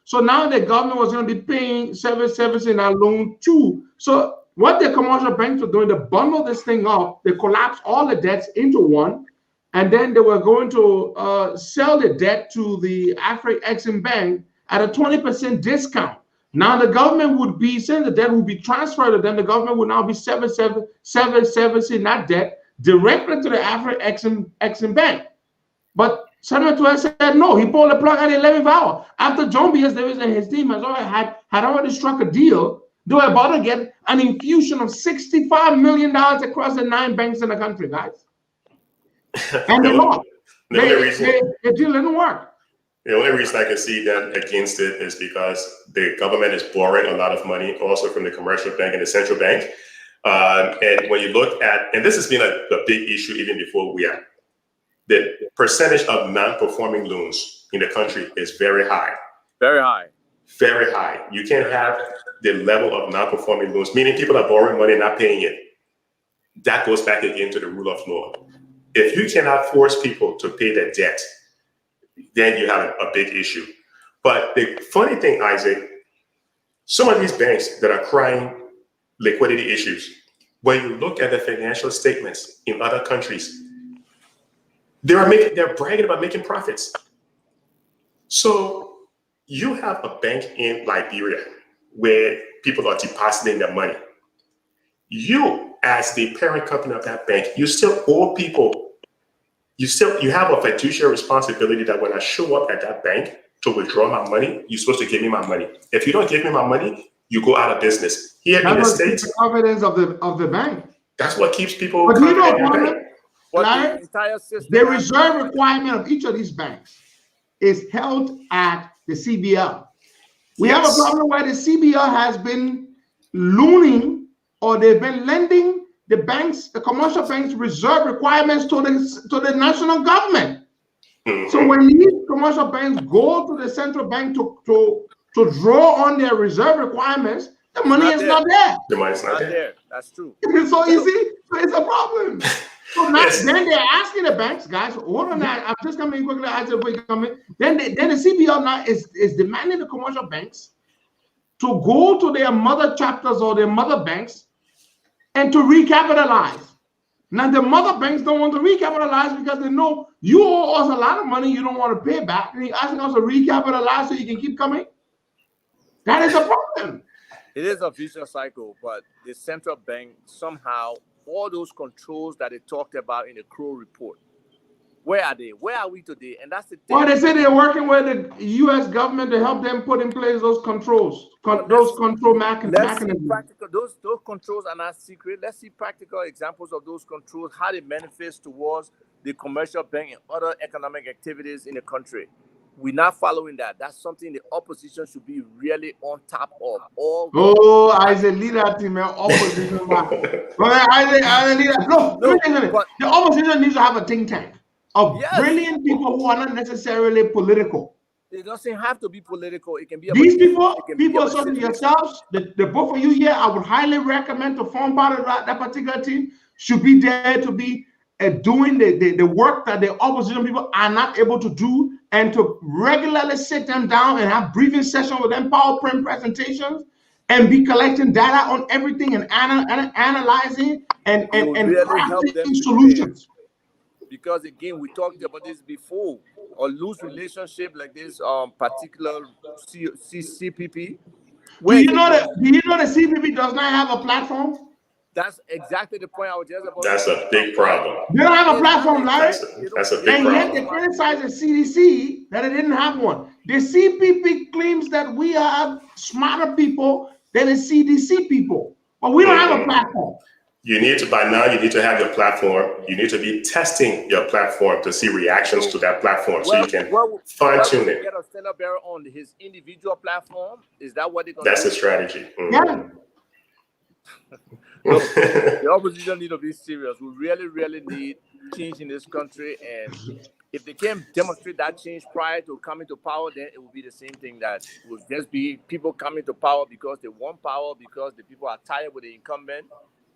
So now the government was going to be paying servicing our loan too. So what the commercial banks were doing, they bundled this thing up, they collapsed all the debts into one, and then they were going to sell the debt to the Afri-Exim Bank at a 20% discount. Now the government would be, since the debt would be transferred to them, the government would now be servicing that debt directly to the Afri-Exim Bank. But Senator Twain said no. He pulled the plug at the 11th hour. After John B.S. Davis and his team had already struck a deal, they were about to get an infusion of $65 million across the 9 banks in the country, guys. And they lost. The deal didn't work. The only reason I can see them against it is because the government is borrowing a lot of money also from the commercial bank and the central bank. And when you look at, and this has been a big issue even before we are, the percentage of non-performing loans in the country is very high. Very high. Very high. You can't have the level of non-performing loans, meaning people are borrowing money and not paying it. That goes back again to the rule of law. If you cannot force people to pay their debt, then you have a big issue. But the funny thing, Isaac, some of these banks that are crying liquidity issues, when you look at the financial statements in other countries, they're bragging about making profits. So you have a bank in Liberia where people are depositing their money. You, as the parent company of that bank, you still owe people. You have a fiduciary responsibility that when I show up at that bank to withdraw my money, you're supposed to give me my money. If you don't give me my money, you go out of business. Here in the States, the confidence of the bank. That's what keeps people. But you know, the entire system. The reserve requirement of each of these banks is held at the CBL. We have a problem where the CBL has been looning, or they've been lending the banks, the commercial banks, reserve requirements to the national government. Mm-hmm. So when these commercial banks go to the central bank to draw on their reserve requirements, the money is not there. The money's not there. That's true. So you see, it's a problem. So now, then they're asking the banks, guys, hold on, I'm just coming quickly. Then the CBL now is demanding the commercial banks to go to their mother chapters or their mother banks and to recapitalize. Now, the mother banks don't want to recapitalize because they know you owe us a lot of money you don't want to pay back, and you're asking us to recapitalize so you can keep coming. That is a problem. It is a vicious cycle, but the central bank somehow, all those controls that they talked about in the Crow report, where are they? Where are we today? And that's the thing. Well, they say they're working with the U.S. government to help them put in place those controls, those control mechanisms. Those controls are not secret. Let's see practical examples of those controls, how they manifest towards the commercial bank and other economic activities in the country. We're not following that. That's something the opposition should be really on top of. Isaac, lead that team, man. Opposition. Isaac, lead that. No, the opposition needs to have a think tank of brilliant people who are not necessarily political. It doesn't have to be political. It can be. These people such as yourselves, the both of you here, I would highly recommend to form part of that particular team. Should be there to be doing the work that the opposition people are not able to do, and to regularly sit them down and have briefing sessions with them, PowerPoint presentations, and be collecting data on everything and analyzing and really help them crafting solutions. Because again, we talked about this before. A loose relationship like this particular CPP. Do you know that the CPP does not have a platform? That's exactly the point I was just about. That's a big problem. They don't have a platform, Larry. That's a big problem. And yet they criticize the CDC that it didn't have one. The CPP claims that we are smarter people than the CDC people, but we don't have a platform. You need to, by now, you need to have your platform. You need to be testing your platform to see reactions to that platform, so you can fine tune it. Get a stand-up bearer on his individual platform. Is that what they're going to do? That's a strategy. Yeah. The opposition need to be serious. We really, really need change in this country, and if they can't demonstrate that change prior to coming to power, then it will be the same thing. That will just be people coming to power because they want power, because the people are tired with the incumbent,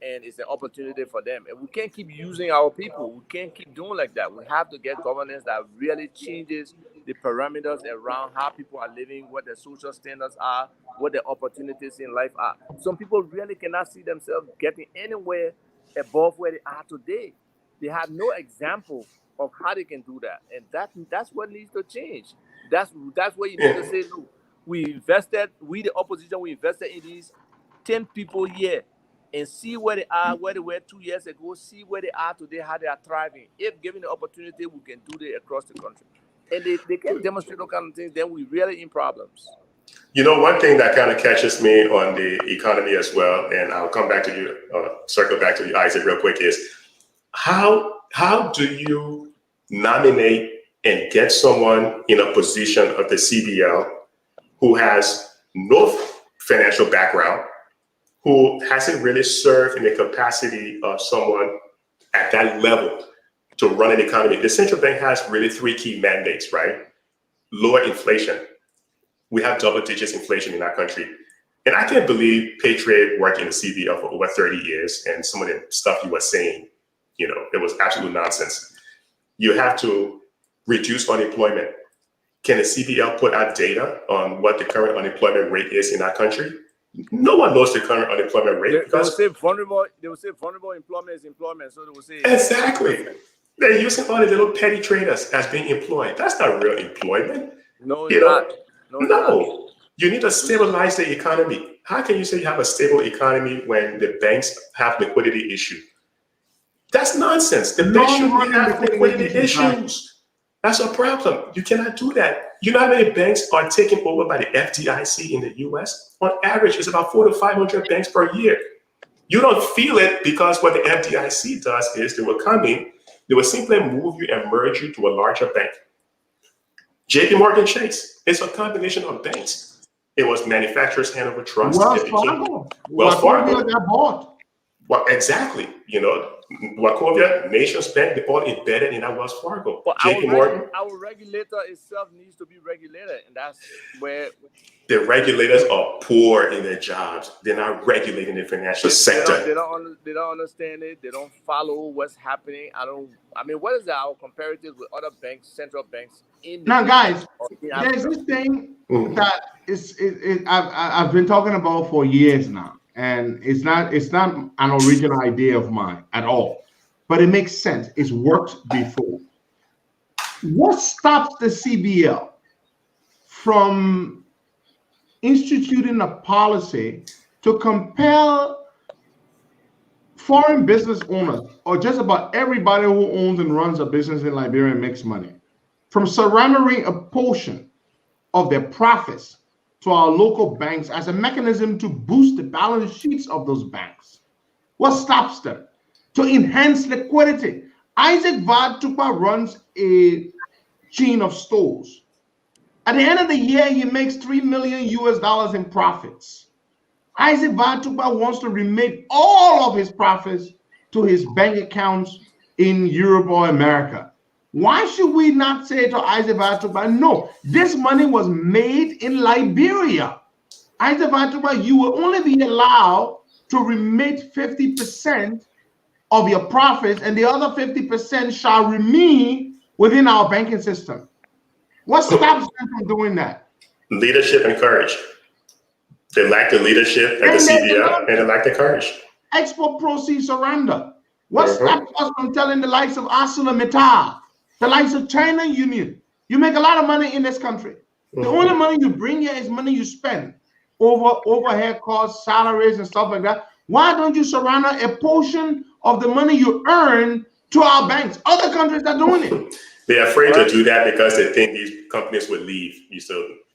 and it's an opportunity for them. And we can't keep using our people. We can't keep doing like that. We have to get governance that really changes the parameters around how people are living, what their social standards are, what their opportunities in life are. Some people really cannot see themselves getting anywhere above where they are today. They have no example of how they can do that. And that's what needs to change. That's what you need to say, look, we the opposition, we invested in these 10 people here, and see where they are, where they were 2 years ago, see where they are today, how they are thriving. If given the opportunity, we can do that across the country. And they can demonstrate those kind of things, then we really in problems. You know, one thing that kind of catches me on the economy as well, and I'll come back to you, circle back to you, Isaac, real quick, is how do you nominate and get someone in a position of the CBL who has no financial background, who hasn't really served in the capacity of someone at that level to run an economy? The central bank has really three key mandates, right? Lower inflation. We have double digits inflation in our country. And I can't believe Patriot worked in the CBL for over 30 years, and some of the stuff he was saying, you know, it was absolute nonsense. You have to reduce unemployment. Can the CBL put out data on what the current unemployment rate is in our country? No one knows the current unemployment rate. They will say vulnerable employment is employment. So they will say exactly. They're using all the little petty traders as being employed. That's not real employment. No, it's not. No. You need to stabilize the economy. How can you say you have a stable economy when the banks have liquidity issues? That's nonsense. The banks shouldn't have liquidity issues. That's a problem. You cannot do that. You know how many banks are taken over by the FDIC in the US? On average, it's about 400 to 500 banks per year. You don't feel it because what the FDIC does is they will come in, they will simply move you and merge you to a larger bank. JP Morgan Chase, it's a combination of banks. It was Manufacturers Hanover Trust. Wells Fargo. Wells Fargo got bought. Well, exactly. You know, Wachovia, Nations Bank, they're all embedded in that Wells Fargo. But JP Morgan. Our regulator itself needs to be regulated, and that's where the regulators are poor in their jobs. They're not regulating the financial sector. They don't understand it. They don't follow what's happening. I mean, what is our comparative with other banks, central banks? Now, guys, there's this thing that I've been talking about for years now. And it's not an original idea of mine at all, but it makes sense. It's worked before. What stops the CBL from instituting a policy to compel foreign business owners, or just about everybody who owns and runs a business in Liberia and makes money, from surrendering a portion of their profits to our local banks as a mechanism to boost the balance sheets of those banks? What stops them? To enhance liquidity. Isaac Vatukpa runs a chain of stores. At the end of the year, he makes $3 million US in profits. Isaac Vatukpa wants to remit all of his profits to his bank accounts in Europe or America. Why should we not say to Isaac Vatukpa, no, this money was made in Liberia. Isaac Vatukpa, you will only be allowed to remit 50% of your profits, and the other 50% shall remain within our banking system. What stops them from doing that? Leadership and courage. They lack the leadership at the CBF, and they lack the courage. Export proceeds surrender. What stops us from telling the likes of ArcelorMittal, the likes of China Union, you make a lot of money in this country. The only money you bring here is money you spend over overhead costs, salaries, and stuff like that. Why don't you surrender a portion of the money you earn to our banks? Other countries are doing it. They're afraid to do that because they think these companies would leave.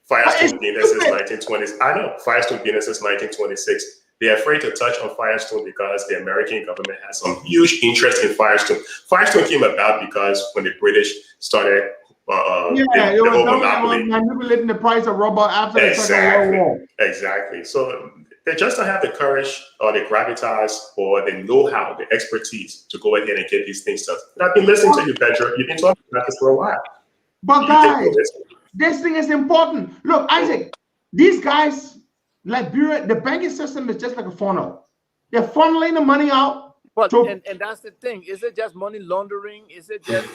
Firestone being there since 1920s. I know Firestone being there since 1926. They're afraid to touch on Firestone because the American government has some huge interest in Firestone. Firestone came about because when the British started they were manipulating the price of rubber after the Second World War. Exactly. So they just don't have the courage or the gravitas or the know-how, the expertise to go ahead and get these things done. And I've been listening to you, Pedro. You've been talking about this for a while. But guys, this thing is important. Look, Isaac, these guys, Liberia, the banking system is just like a funnel. They're funneling the money out. But and that's the thing. Is it just money laundering? Is it just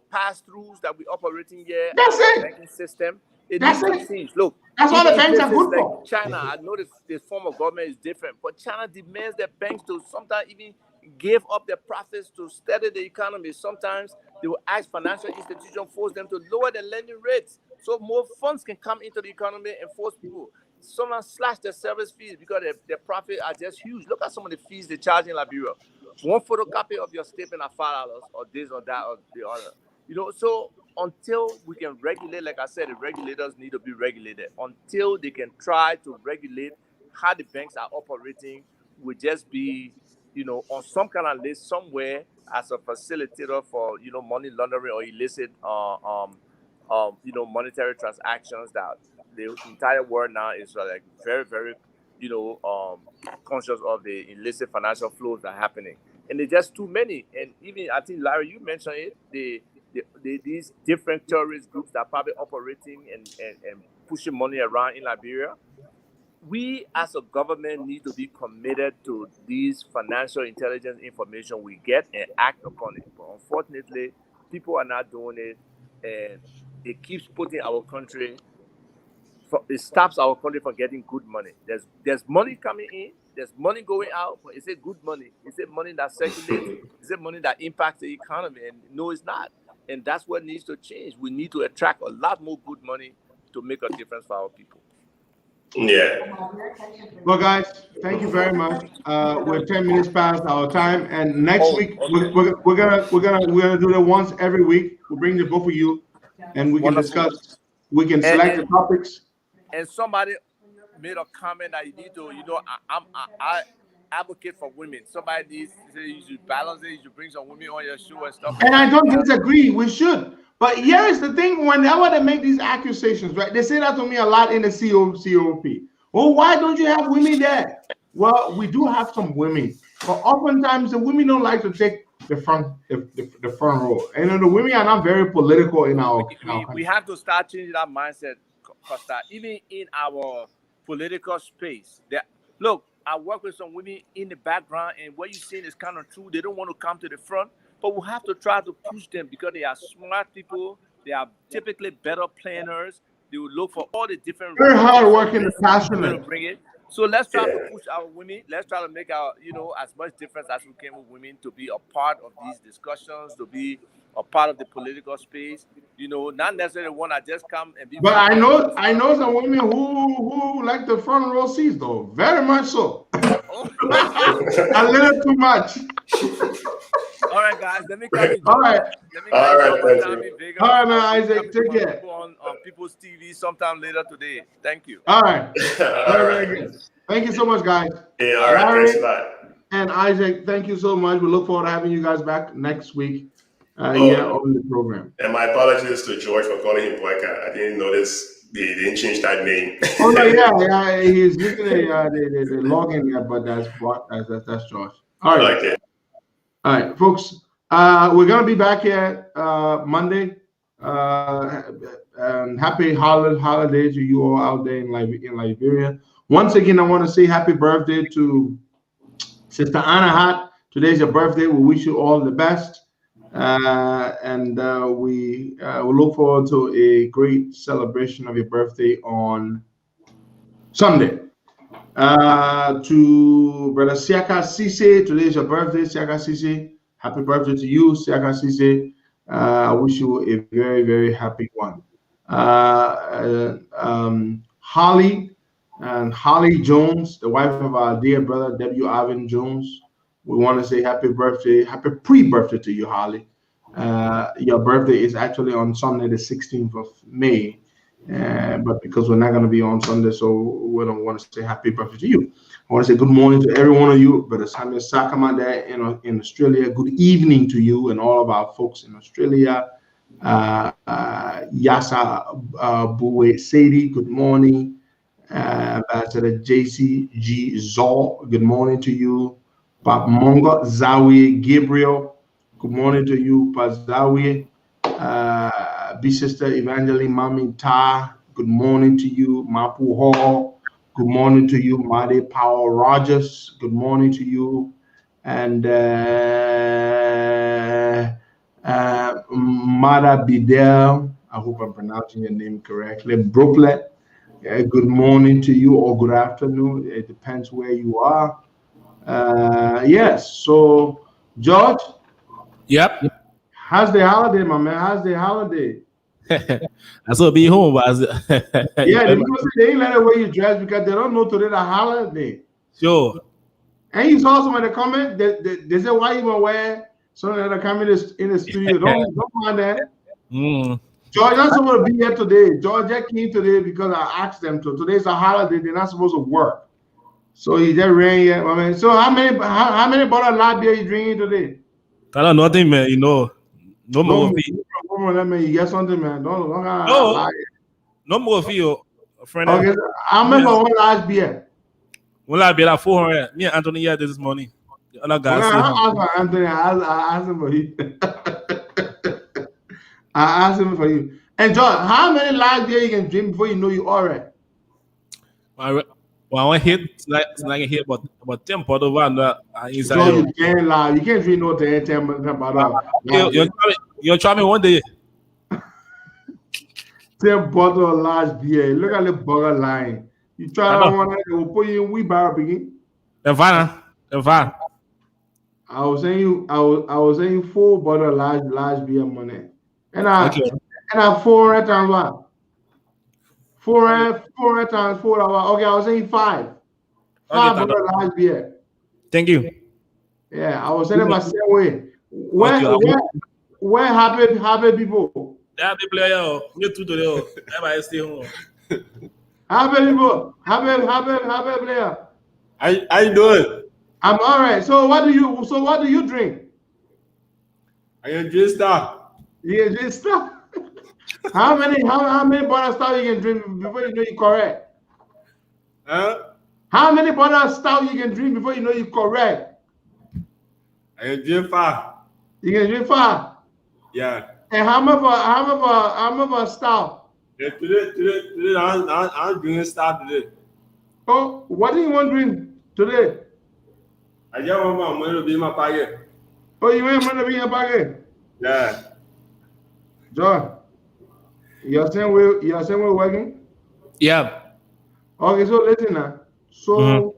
pass-throughs that we operating here? That's it. Banking system. That's it. Change. Look, that's all the banks are good for. Like China, I know this form of government is different, but China demands their banks to sometimes even give up their profits to steady the economy. Sometimes they will ask financial institutions, force them to lower their lending rates so more funds can come into the economy and force people. Sometimes slash their service fees because their profits are just huge. Look at some of the fees they charge in Liberia. One photocopy of your statement are $5 or this or that or the other. So until we can regulate, like I said, the regulators need to be regulated. Until they can try to regulate how the banks are operating, will just be, on some kind of list somewhere as a facilitator for, money laundering or illicit, monetary transactions that the entire world now is like very, very, conscious of the illicit financial flows that are happening. And there's just too many. And even, I think, Larry, you mentioned it, these different terrorist groups that are probably operating and pushing money around in Liberia. We as a government need to be committed to these financial intelligence information we get and act upon it. But unfortunately, people are not doing it, and it keeps putting our country, it stops our country from getting good money. There's money coming in, there's money going out, but is it good money? Is it money that circulates? Is it money that impacts the economy? And no, it's not. And that's what needs to change. We need to attract a lot more good money to make a difference for our people. Yeah. Well, guys, thank you very much. We're 10 minutes past our time, and next week we're gonna do it once every week. We'll bring the both of you, and we can discuss. We can select the topics. And somebody made a comment that you need to, I advocate for women. Somebody needs to say you should balance it. You should bring some women on your show and stuff. And I don't disagree. We should. But here is the thing: whenever they make these accusations, right? They say that to me a lot in the COP. Well, why don't you have women there? Well, we do have some women, but oftentimes the women don't like to take the front row. And the women are not very political in our country. We have to start changing that mindset, Costa. Even in our political space, look, I work with some women in the background, and what you're saying is kind of true. They don't want to come to the front. But we have to try to push them because they are smart people. They are typically better planners. They will look for all the different. Very hard working and passionate. Bring it. So let's try to push our women. Let's try to make our, as much difference as we can with women to be a part of these discussions, to be a part of the political space. Not necessarily one that just come and be. But I know some women who like the front row seats though, very much so. A little too much. All right, guys. Let me come. All right. All right, man, Isaac. Take care. On People's TV sometime later today. Thank you. All right. Very good. Thank you so much, guys. Yeah, all right. Thanks a lot. And Isaac, thank you so much. We look forward to having you guys back next week here on the program. And my apologies to George for calling him Black. I didn't notice they didn't change that name. Oh no, yeah. He's using the login there, but that's George. All right. I like it. All right, folks. We're gonna be back here Monday. Happy holiday to you all out there in Liberia. Once again, I want to say happy birthday to Sister Anna Hart, today's your birthday. We wish you all the best. And we will look forward to a great celebration of your birthday on Sunday. To Brother Siaka Sise, today is your birthday, Siaka Sise. Happy birthday to you, Siaka Sise. I wish you a very, very happy one. Holly and Holly Jones, the wife of our dear brother W. Ivan Jones. We want to say happy birthday, happy pre-birthday to you, Holly. Your birthday is actually on Sunday, the 16th of May. But because we're not going to be on Sunday, so we don't want to say happy birthday to you. I want to say good morning to every one of you, Brother Samuel Sakama there in Australia. Good evening to you and all of our folks in Australia. Yasa Buwe Sadie, good morning. Ambassador JCG Zol, good morning to you. Pap Mongo Zawi Gabriel, good morning to you, Pap Zawi. Big Sister Evangeline Mami Ta, good morning to you. Mapu Hall, good morning to you. Made Powell Rogers, good morning to you. And Mada Bidel, I hope I'm pronouncing your name correctly. Brooklet, good morning to you or good afternoon. It depends where you are. Yes, so George. Yep. How's the holiday, my man? How's the holiday? I still be home, but yeah, the people say they ain't let the way you dress because they don't know today the holiday. Sure. And you saw some in the comment. They say why you gonna wear something that come in the studio. Don't mind that. George not supposed to be here today. George came today because I asked them to. Today's a holiday. They're not supposed to work. So he just ran here, my man. So how many bottles of light beer you drinking today? I don't know nothing, man. You know, no more fee. You get something, man. Don't lie. No more fee, friend. Okay, so how much for one large beer? One large beer, 400. Me and Anthony here this morning. The other guy. I Anthony. I asked him for you. I asked him for you. And John, how many large beer you can drink before you know you all right? Well, I hit like a hit, but 10 bottle of inside. So you can't lie. You can't drink no 10 bottle. You'll try me one day. 10 bottle of large beer. Look at the burger line. You try that one, they will put you in wheelbarrow begin. The van. I was saying you 4 bottle of large beer money. And I 400 times what? 400 times 4 hours. Okay, I was saying 5. 5 bottle of large beer. Thank you. Yeah, I was saying it my same way. Where happy people? Happy player, me too today. Everybody stay home. Happy people, happy player. How you doing? I'm all right. So what do you drink? I can drink stuff. Yeah, drink stuff. How many bottle of stout you can drink before you know you're correct? Huh? How many bottle of stout you can drink before you know you're correct? I can drink 5. You can drink 5? Yeah. And how much stout? Yeah, today I'm drinking stout today. Oh, what do you want to drink today? I just want my money to be in my pocket. Oh, you want money to be in your pocket? Yeah. John, you're saying we're working? Yeah. Okay, so listen now. So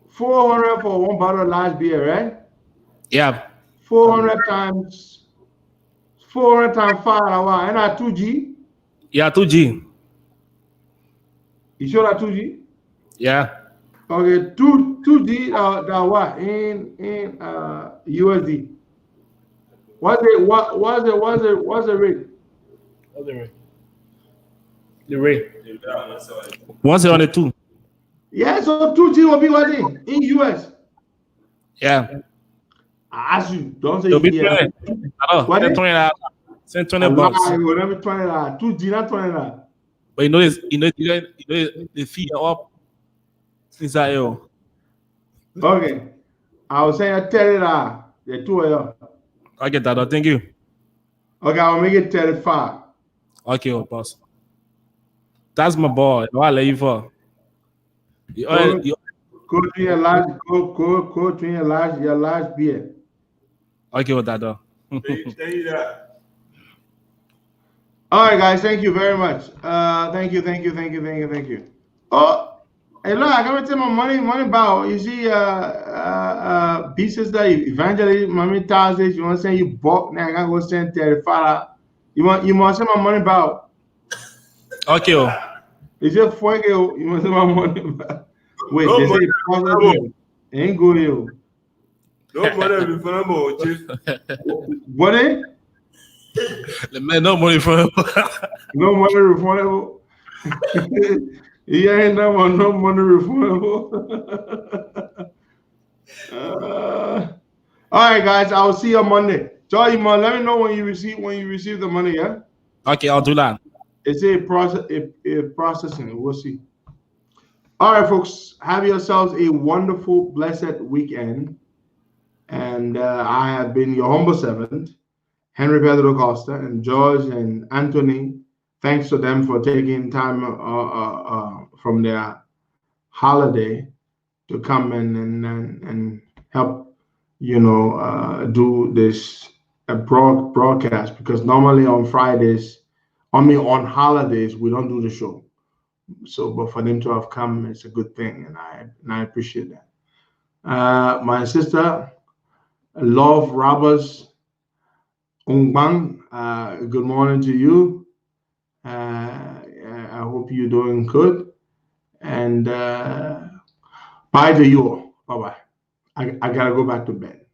400 for 1 bottle of large beer, right? Yeah. 400 times 5 hour, and at 2G? Yeah, 2G. You sure that 2G? Yeah. Okay, 2G that what in USD? What's the rate? The rate. 172. Yeah, so 2G will be what in US? Yeah. I ask you, don't say It'll be yeah. 20. What is $20. Send 20 bucks. It will never $20. 2G, not $20. But you know the fee are up since I owe. Okay. I was saying $30. The 2 of you. I get that. Thank you. Okay, I'll make it 35. Okay, boss. That's my boy. What I let you for? You Go drink your go drink your last beer. Okay with that though. Stay that. All right, guys. Thank you very much. Thank you. Oh, hey, look, I gotta tell my money bow. You see, B sister, evangelist, mommy Thursdays. You want to say you bought now? I gotta go send 35. You want to send my money bow? Okay. Oh. It's just fuck you. You want to send my money bow? Wait, No they money say positive. Ain't good you. No money refundable, chief. What is? The man, no money for him. No money refundable. Yeah, ain't no money refundable. All right, guys. I will see you on Monday. Joy, man, let me know when you receive the money. Yeah. Okay, I'll do that. It's a processing. We'll see. All right, folks. Have yourselves a wonderful, blessed weekend. And I have been your humble servant, Henry Pedro Costa, and George and Anthony. Thanks to them for taking time from their holiday to come and help, do this broadcast, because normally on Fridays, on holidays, we don't do the show. So, but for them to have come, it's a good thing, and I appreciate that. My sister, Love Roberts Ungbang, good morning to you. I hope you're doing good, and bye to you all. Bye bye. I gotta go back to bed.